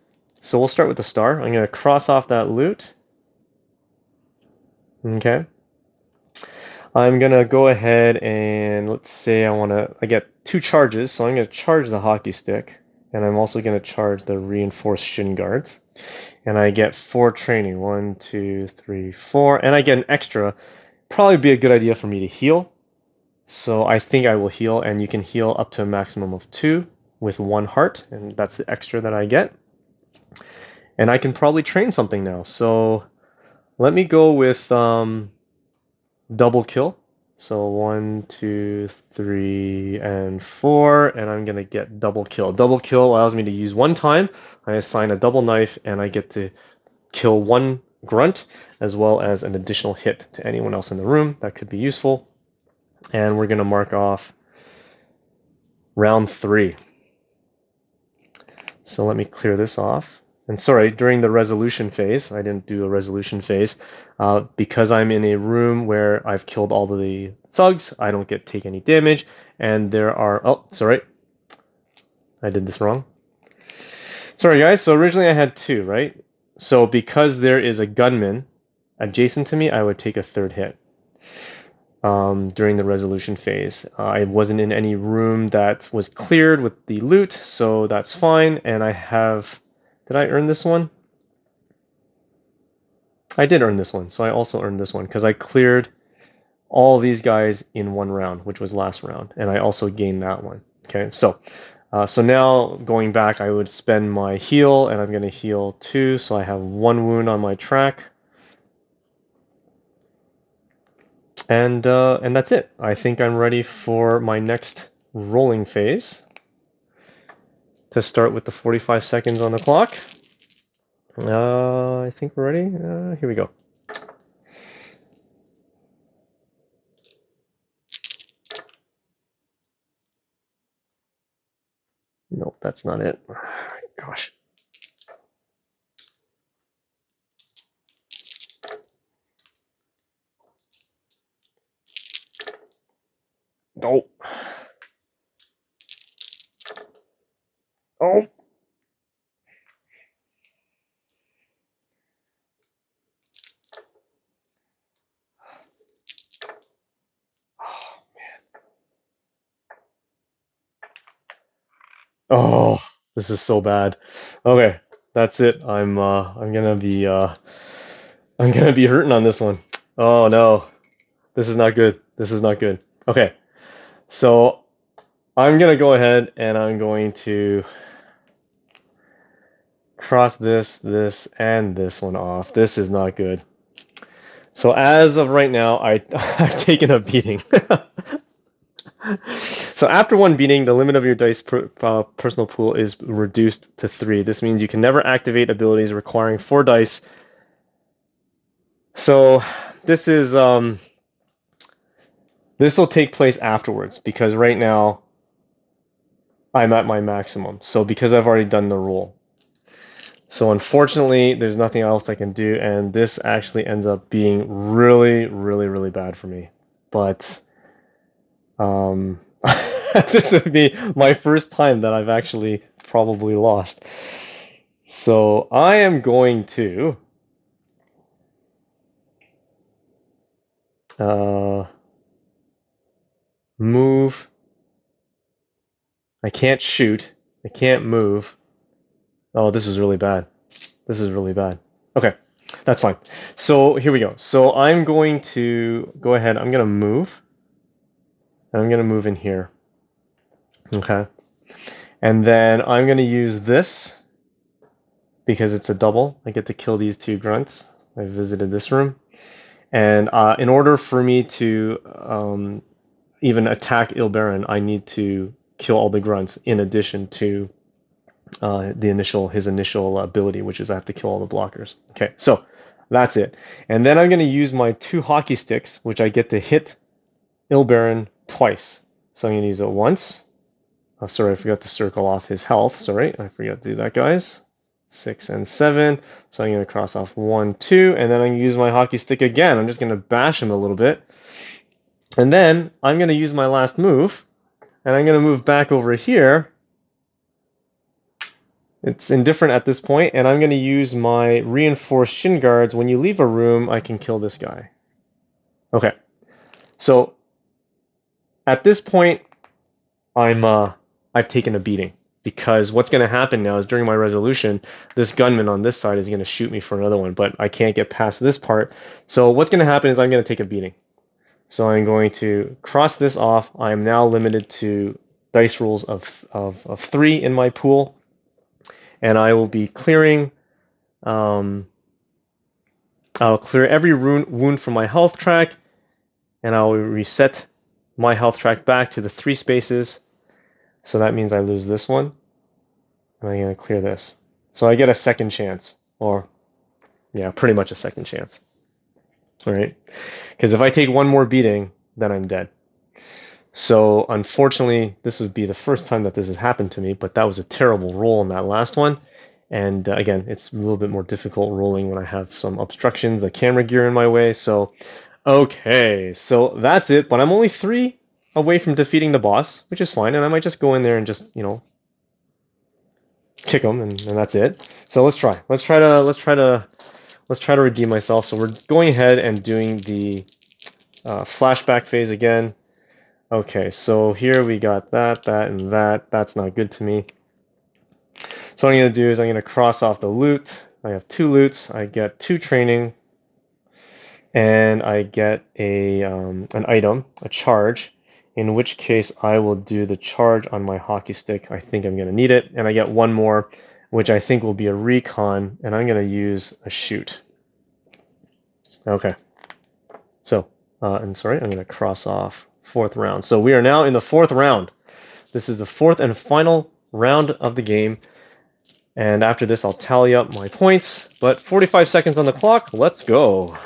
So we'll start with the star. I'm going to cross off that loot. Okay. I'm going to go ahead and let's say I get 2 charges, so I'm going to charge the hockey stick, and I'm also going to charge the reinforced shin guards. And I get 4 training. 1, 2, 3, 4. And I get an extra. Probably be a good idea for me to heal. So I think I will heal, and you can heal up to a maximum of 2 with 1 heart, and that's the extra that I get. And I can probably train something now. So let me go with double kill. So 1, 2, 3, and 4, and I'm gonna get double kill. Double kill allows me to use 1 time. I assign a double knife, and I get to kill 1 grunt as well as an additional hit to anyone else in the room. That could be useful. And we're gonna mark off round 3. So let me clear this off, and sorry, during the resolution phase, I didn't do a resolution phase, because I'm in a room where I've killed all of the thugs, I don't take any damage, and there are, oh, sorry, I did this wrong. Sorry guys, so originally I had 2, right? So because there is a gunman adjacent to me, I would take a 3rd hit during the resolution phase. I wasn't in any room that was cleared with the loot, so that's fine, and I have, did I earn this one? I did earn this one, so I also earned this one because I cleared all these guys in one round, which was last round, and I also gained that one. Okay, so now going back, I would spend my heal, and I'm going to heal 2, so I have 1 wound on my track, and that's it. I think I'm ready for my next rolling phase to start with the 45 seconds on the clock. I think we're ready. Here we go. Nope, that's not it. Gosh. Nope. Oh. Oh, this is so bad. Okay, that's it. I'm gonna be hurting on this one. Oh no, this is not good. This is not good. Okay, so I'm gonna go ahead and I'm going to cross this, and this one off. This is not good. So as of right now, I've taken a beating. So after 1 beating, the limit of your dice personal pool is reduced to 3. This means you can never activate abilities requiring 4 dice. So this is this will take place afterwards because right now I'm at my maximum. So because I've already done the roll. So unfortunately, there's nothing else I can do, and this actually ends up being really, really, really bad for me. But this would be my first time that I've actually probably lost. So I am going to move. I can't shoot. I can't move. Oh, this is really bad. This is really bad. Okay, that's fine. So here we go. So I'm going to go ahead. I'm going to move. And I'm going to move in here. Okay. And then I'm going to use this because it's a double. I get to kill these 2 grunts. I visited this room. And in order for me to even attack Ilbaron, I need to kill all the grunts in addition to his initial ability, which is I have to kill all the blockers. Okay, so that's it. And then I'm going to use my 2 hockey sticks, which I get to hit Ilbaron twice. So I'm going to use it once. Oh, sorry, I forgot to circle off his health. Sorry, I forgot to do that, guys. 6 and 7. So I'm going to cross off 1, 2, and then I'm going to use my hockey stick again. I'm just going to bash him a little bit. And then I'm going to use my last move, and I'm going to move back over here. It's indifferent at this point, and I'm going to use my reinforced shin guards. When you leave a room, I can kill this guy. Okay, so at this point, I've taken a beating because what's going to happen now is during my resolution, this gunman on this side is going to shoot me for another one, but I can't get past this part. So what's going to happen is I'm going to take a beating. So I'm going to cross this off. I am now limited to dice rolls of 3 in my pool. And I will be clearing, I'll clear every wound from my health track, and I'll reset my health track back to the 3 spaces. So that means I lose this one, and I'm going to clear this. So I get a second chance, or yeah, pretty much a second chance. All right, because if I take 1 more beating, then I'm dead. So unfortunately, this would be the first time that this has happened to me, but that was a terrible roll in that last one. And again, it's a little bit more difficult rolling when I have some obstructions, the camera gear in my way. So, okay, so that's it. But I'm only 3 away from defeating the boss, which is fine. And I might just go in there and just, kick him, and that's it. So let's try. Let's try to redeem myself. So we're going ahead and doing the flashback phase again. Okay, so here we got that, and that. That's not good to me. So what I'm going to do is I'm going to cross off the loot. I have 2 loots. I get 2 training, and I get an item, a charge, in which case I will do the charge on my hockey stick. I think I'm going to need it. And I get 1 more, which I think will be a recon, and I'm going to use a shoot. Okay. So, and sorry, I'm going to cross off 4th round. So we are now in the 4th round. This is the 4th and final round of the game. And after this, I'll tally up my points. But 45 seconds on the clock. Let's go.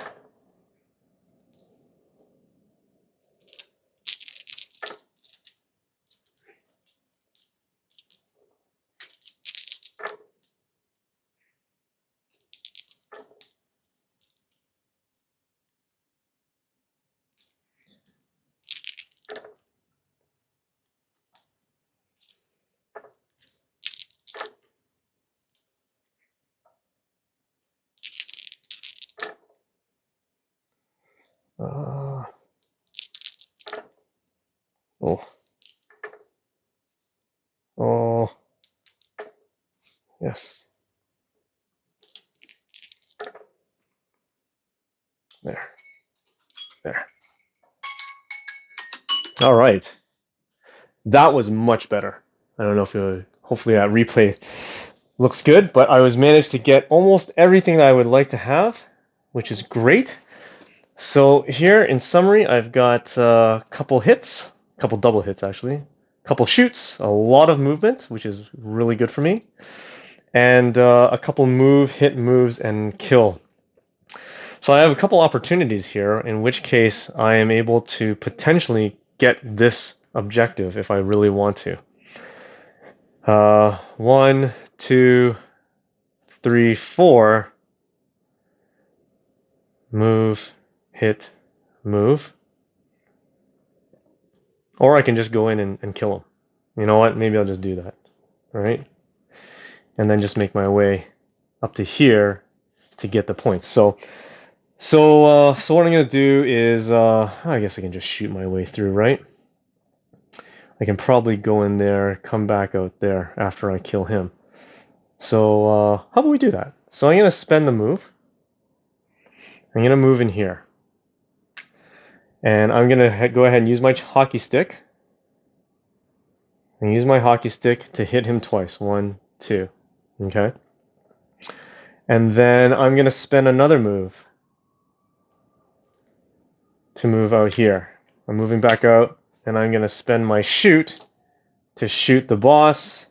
Oh. Oh. Yes. There. There. All right. That was much better. I don't know if hopefully that replay looks good, but I was managed to get almost everything that I would like to have, which is great. So here in summary, I've got a couple hits, a couple double hits actually, a couple shoots, a lot of movement, which is really good for me, and a couple hit moves, and kill. So I have a couple opportunities here, in which case I am able to potentially get this objective if I really want to. 1, 2, 3, 4. Move, hit, move. Or I can just go in and kill him. You know what? Maybe I'll just do that. All right? And then just make my way up to here to get the points. So what I'm going to do is, I guess I can just shoot my way through, right? I can probably go in there, come back out there after I kill him. So how about we do that? So I'm going to spend the move. I'm going to move in here. And I'm going to go ahead and use my hockey stick. And use my hockey stick to hit him twice. 1, 2. Okay? And then I'm going to spend another move to move out here. I'm moving back out, and I'm going to spend my shoot to shoot the boss,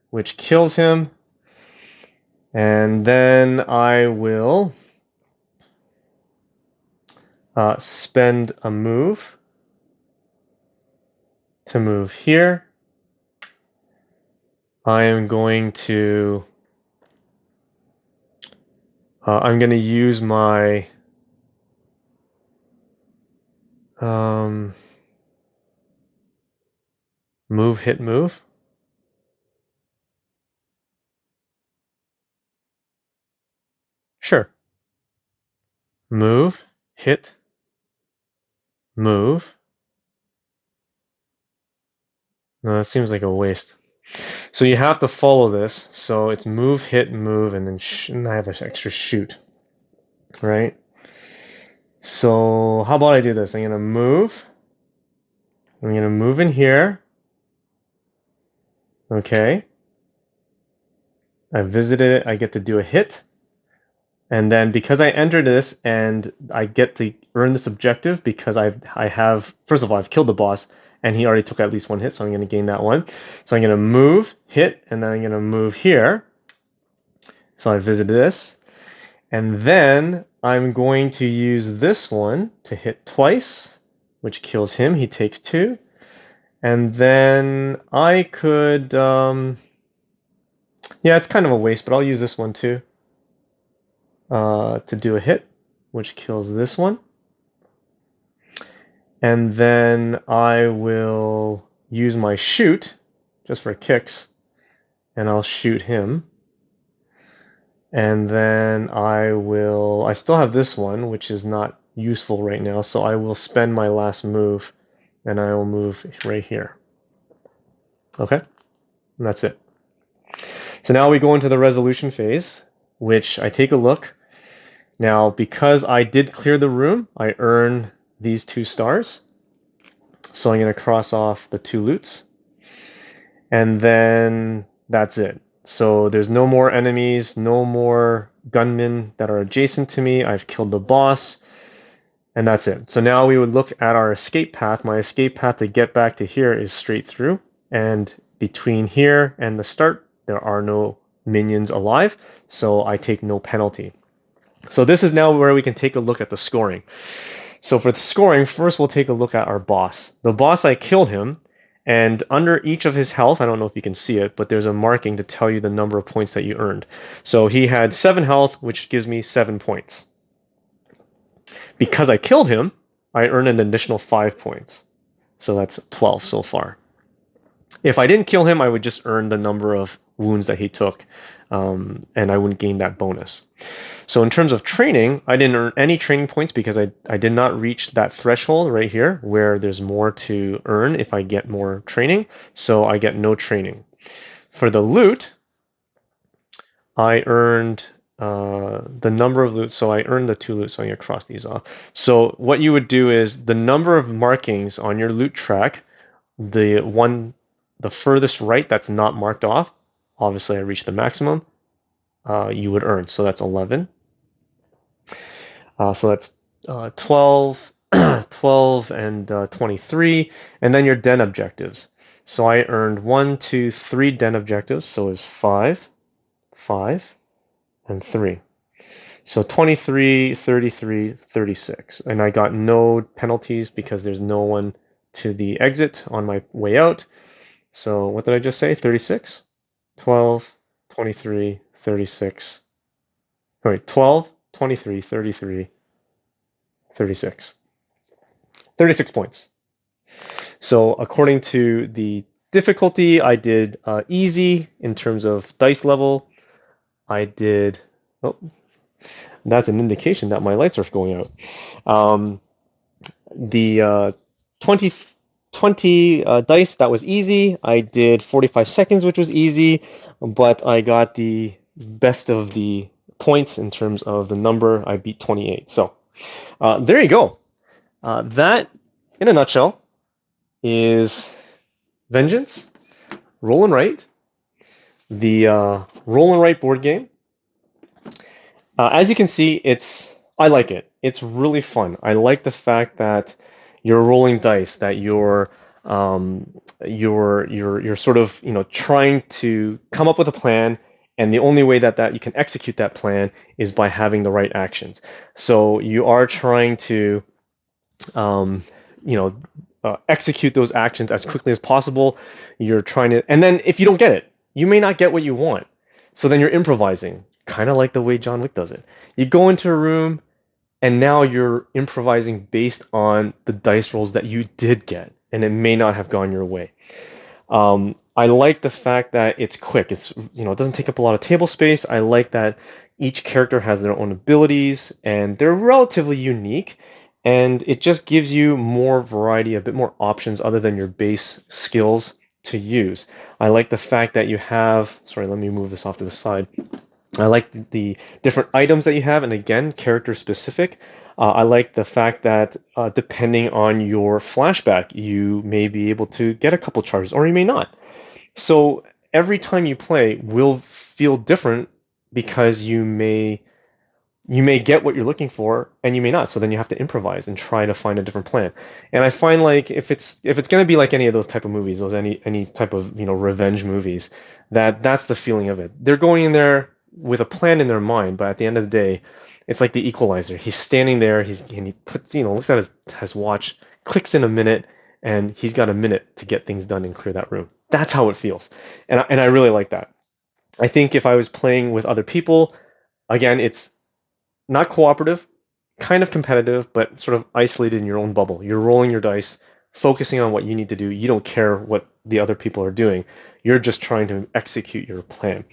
which kills him. And then I will spend a move to move here. I am going to use my move, hit, move. Sure. Move, hit, move. No, that seems like a waste. So you have to follow this. So it's move, hit, move, and then and I have an extra shoot, right? So how about I do this? I'm going to move. I'm going to move in here. Okay. I visited it. I get to do a hit. And then because I entered this and I get to earn this objective because I have, first of all, I've killed the boss and he already took at least 1 hit, so I'm going to gain that 1. So I'm going to move, hit, and then I'm going to move here. So I visited this. And then I'm going to use this one to hit twice, which kills him. He takes 2. And then I could Yeah, it's kind of a waste, but I'll use this one too to do a hit, which kills this one. And then I will use my shoot just for kicks, and I'll shoot him. And then I still have this one, which is not useful right now, so I will spend my last move, and I will move right here. Okay, and that's it. So now we go into the resolution phase, which I take a look. Now, because I did clear the room, I earn these 2 stars. So I'm going to cross off the 2 loots. And then that's it. So there's no more enemies, no more gunmen that are adjacent to me. I've killed the boss, and that's it. So now we would look at our escape path. My escape path to get back to here is straight through. And between here and the start, there are no minions alive, so I take no penalty. So this is now where we can take a look at the scoring. So for the scoring, first we'll take a look at our boss. The boss, I killed him, and under each of his health, I don't know if you can see it, but there's a marking to tell you the number of points that you earned. So he had 7 health, which gives me 7 points. Because I killed him, I earned an additional 5 points. So that's 12 so far. If I didn't kill him, I would just earn the number of wounds that he took, and I wouldn't gain that bonus. So in terms of training, I didn't earn any training points because I did not reach that threshold right here where there's more to earn if I get more training, so I get no training. For the loot, I earned the number of loot, so I earned the 2 loot, so I'm going to cross these off. So what you would do is the number of markings on your loot track, the furthest right that's not marked off, obviously I reached the maximum, you would earn. So that's 11. So that's 12, 12 and 23, and then your den objectives. So I earned 1, 2, 3 den objectives, so it's 5, 5, and 3. So 23, 33, 36. And I got no penalties because there's no one to the exit on my way out. So what did I just say? 36, 12, 23, 36. Sorry, 12, 23, 33, 36. 36 points. So according to the difficulty, I did easy in terms of dice level. I did, oh, that's an indication that my lights are going out. The 20 dice, that was easy. I did 45 seconds, which was easy, but I got the best of the points in terms of the number. I beat 28. So there you go. That, in a nutshell, is Vengeance, Roll and Write, the Roll and Write board game. As you can see, I like it. It's really fun. I like the fact that you're rolling dice, that you're sort of trying to come up with a plan, and the only way that you can execute that plan is by having the right actions. So you are trying to execute those actions as quickly as possible. You're trying to, and then if you don't get it, you may not get what you want. So then you're improvising, kind of like the way John Wick does it. You go into a room, and now you're improvising based on the dice rolls that you did get, and it may not have gone your way. I like the fact that it's quick. It doesn't take up a lot of table space. I like that each character has their own abilities, and they're relatively unique, and it just gives you more variety, a bit more options other than your base skills to use. I like the fact that you have, sorry, let me move this off to the side. I like the different items that you have, and again, character specific. I like the fact that depending on your flashback, you may be able to get a couple charges, or you may not. So every time you play will feel different because you may get what you're looking for, and you may not. So then you have to improvise and try to find a different plan. And I find like if it's going to be like any of those type of movies, any type of revenge movies, that's the feeling of it. They're going in there with a plan in their mind, but at the end of the day, it's like the Equalizer. He's standing there, and he puts, looks at his watch, clicks in a minute, and he's got a minute to get things done and clear that room. That's how it feels, and I really like that. I think if I was playing with other people, again, it's not cooperative, kind of competitive, but sort of isolated in your own bubble. You're rolling your dice, focusing on what you need to do. You don't care what the other people are doing. You're just trying to execute your plan.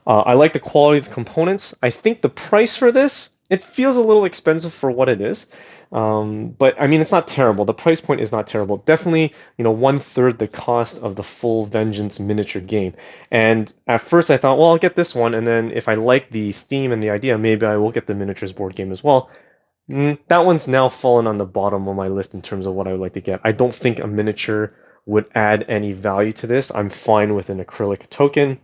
I like the quality of the components. I think the price for this, it feels a little expensive for what it is. But I mean, it's not terrible. The price point is not terrible. Definitely, one third the cost of the full Vengeance miniature game. And at first I thought, well, I'll get this one. And then if I like the theme and the idea, maybe I will get the miniatures board game as well. That one's now fallen on the bottom of my list in terms of what I would like to get. I don't think a miniature would add any value to this. I'm fine with an acrylic token.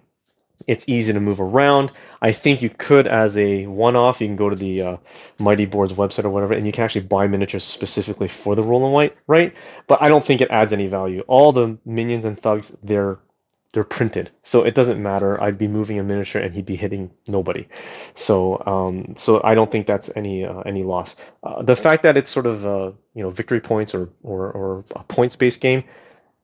It's easy to move around. I think you could, as a one-off, you can go to the Mighty Boards website or whatever, and you can actually buy miniatures specifically for the roll and white, right? But I don't think it adds any value. All the minions and thugs, they're printed, so it doesn't matter. I'd be moving a miniature and he'd be hitting nobody. So I don't think that's any loss. The fact that it's sort of victory points or a points-based game,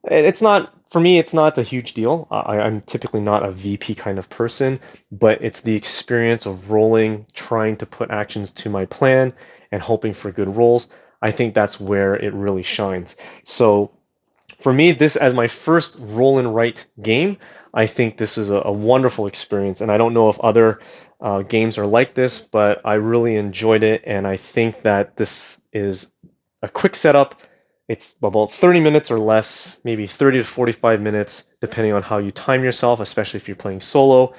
it's not, for me, it's not a huge deal. I'm typically not a VP kind of person, but it's the experience of rolling, trying to put actions to my plan, and hoping for good rolls. I think that's where it really shines. So for me, this as my first roll and write game, I think this is a wonderful experience. And I don't know if other games are like this, but I really enjoyed it. And I think that this is a quick setup. It's about 30 minutes or less, maybe 30 to 45 minutes, depending on how you time yourself, especially if you're playing solo.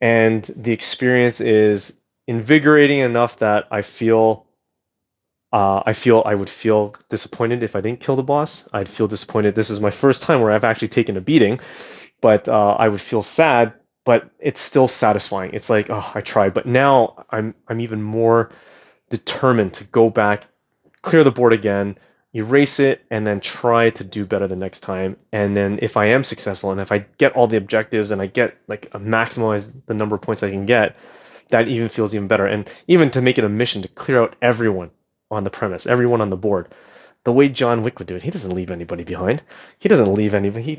And the experience is invigorating enough that I would feel disappointed if I didn't kill the boss. I'd feel disappointed. This is my first time where I've actually taken a beating, but I would feel sad, but it's still satisfying. It's like, oh, I tried. But now I'm even more determined to go back, clear the board again, erase it, and then try to do better the next time. And then if I am successful and if I get all the objectives and I get like maximize the number of points I can get, that even feels even better. And even to make it a mission to clear out everyone on the premise, everyone on the board. The way John Wick would do it, he doesn't leave anybody behind. He doesn't leave anybody.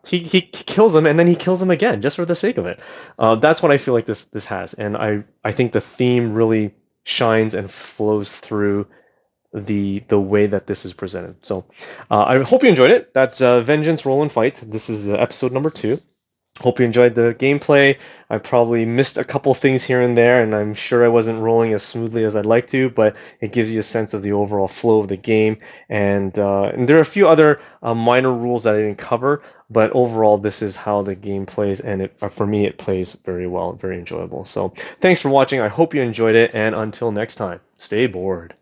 He kills them and then he kills them again just for the sake of it. That's what I feel like this has, and I think the theme really shines and flows through the way that this is presented. So I hope you enjoyed it. That's Vengeance Roll and Fight. This is the episode number 2. Hope you enjoyed the gameplay. I probably missed a couple things here and there, and I'm sure I wasn't rolling as smoothly as I'd like to, but it gives you a sense of the overall flow of the game. And there are a few other minor rules that I didn't cover, but overall, this is how the game plays, and for me, it plays very well, very enjoyable. So thanks for watching. I hope you enjoyed it, and until next time, stay bored.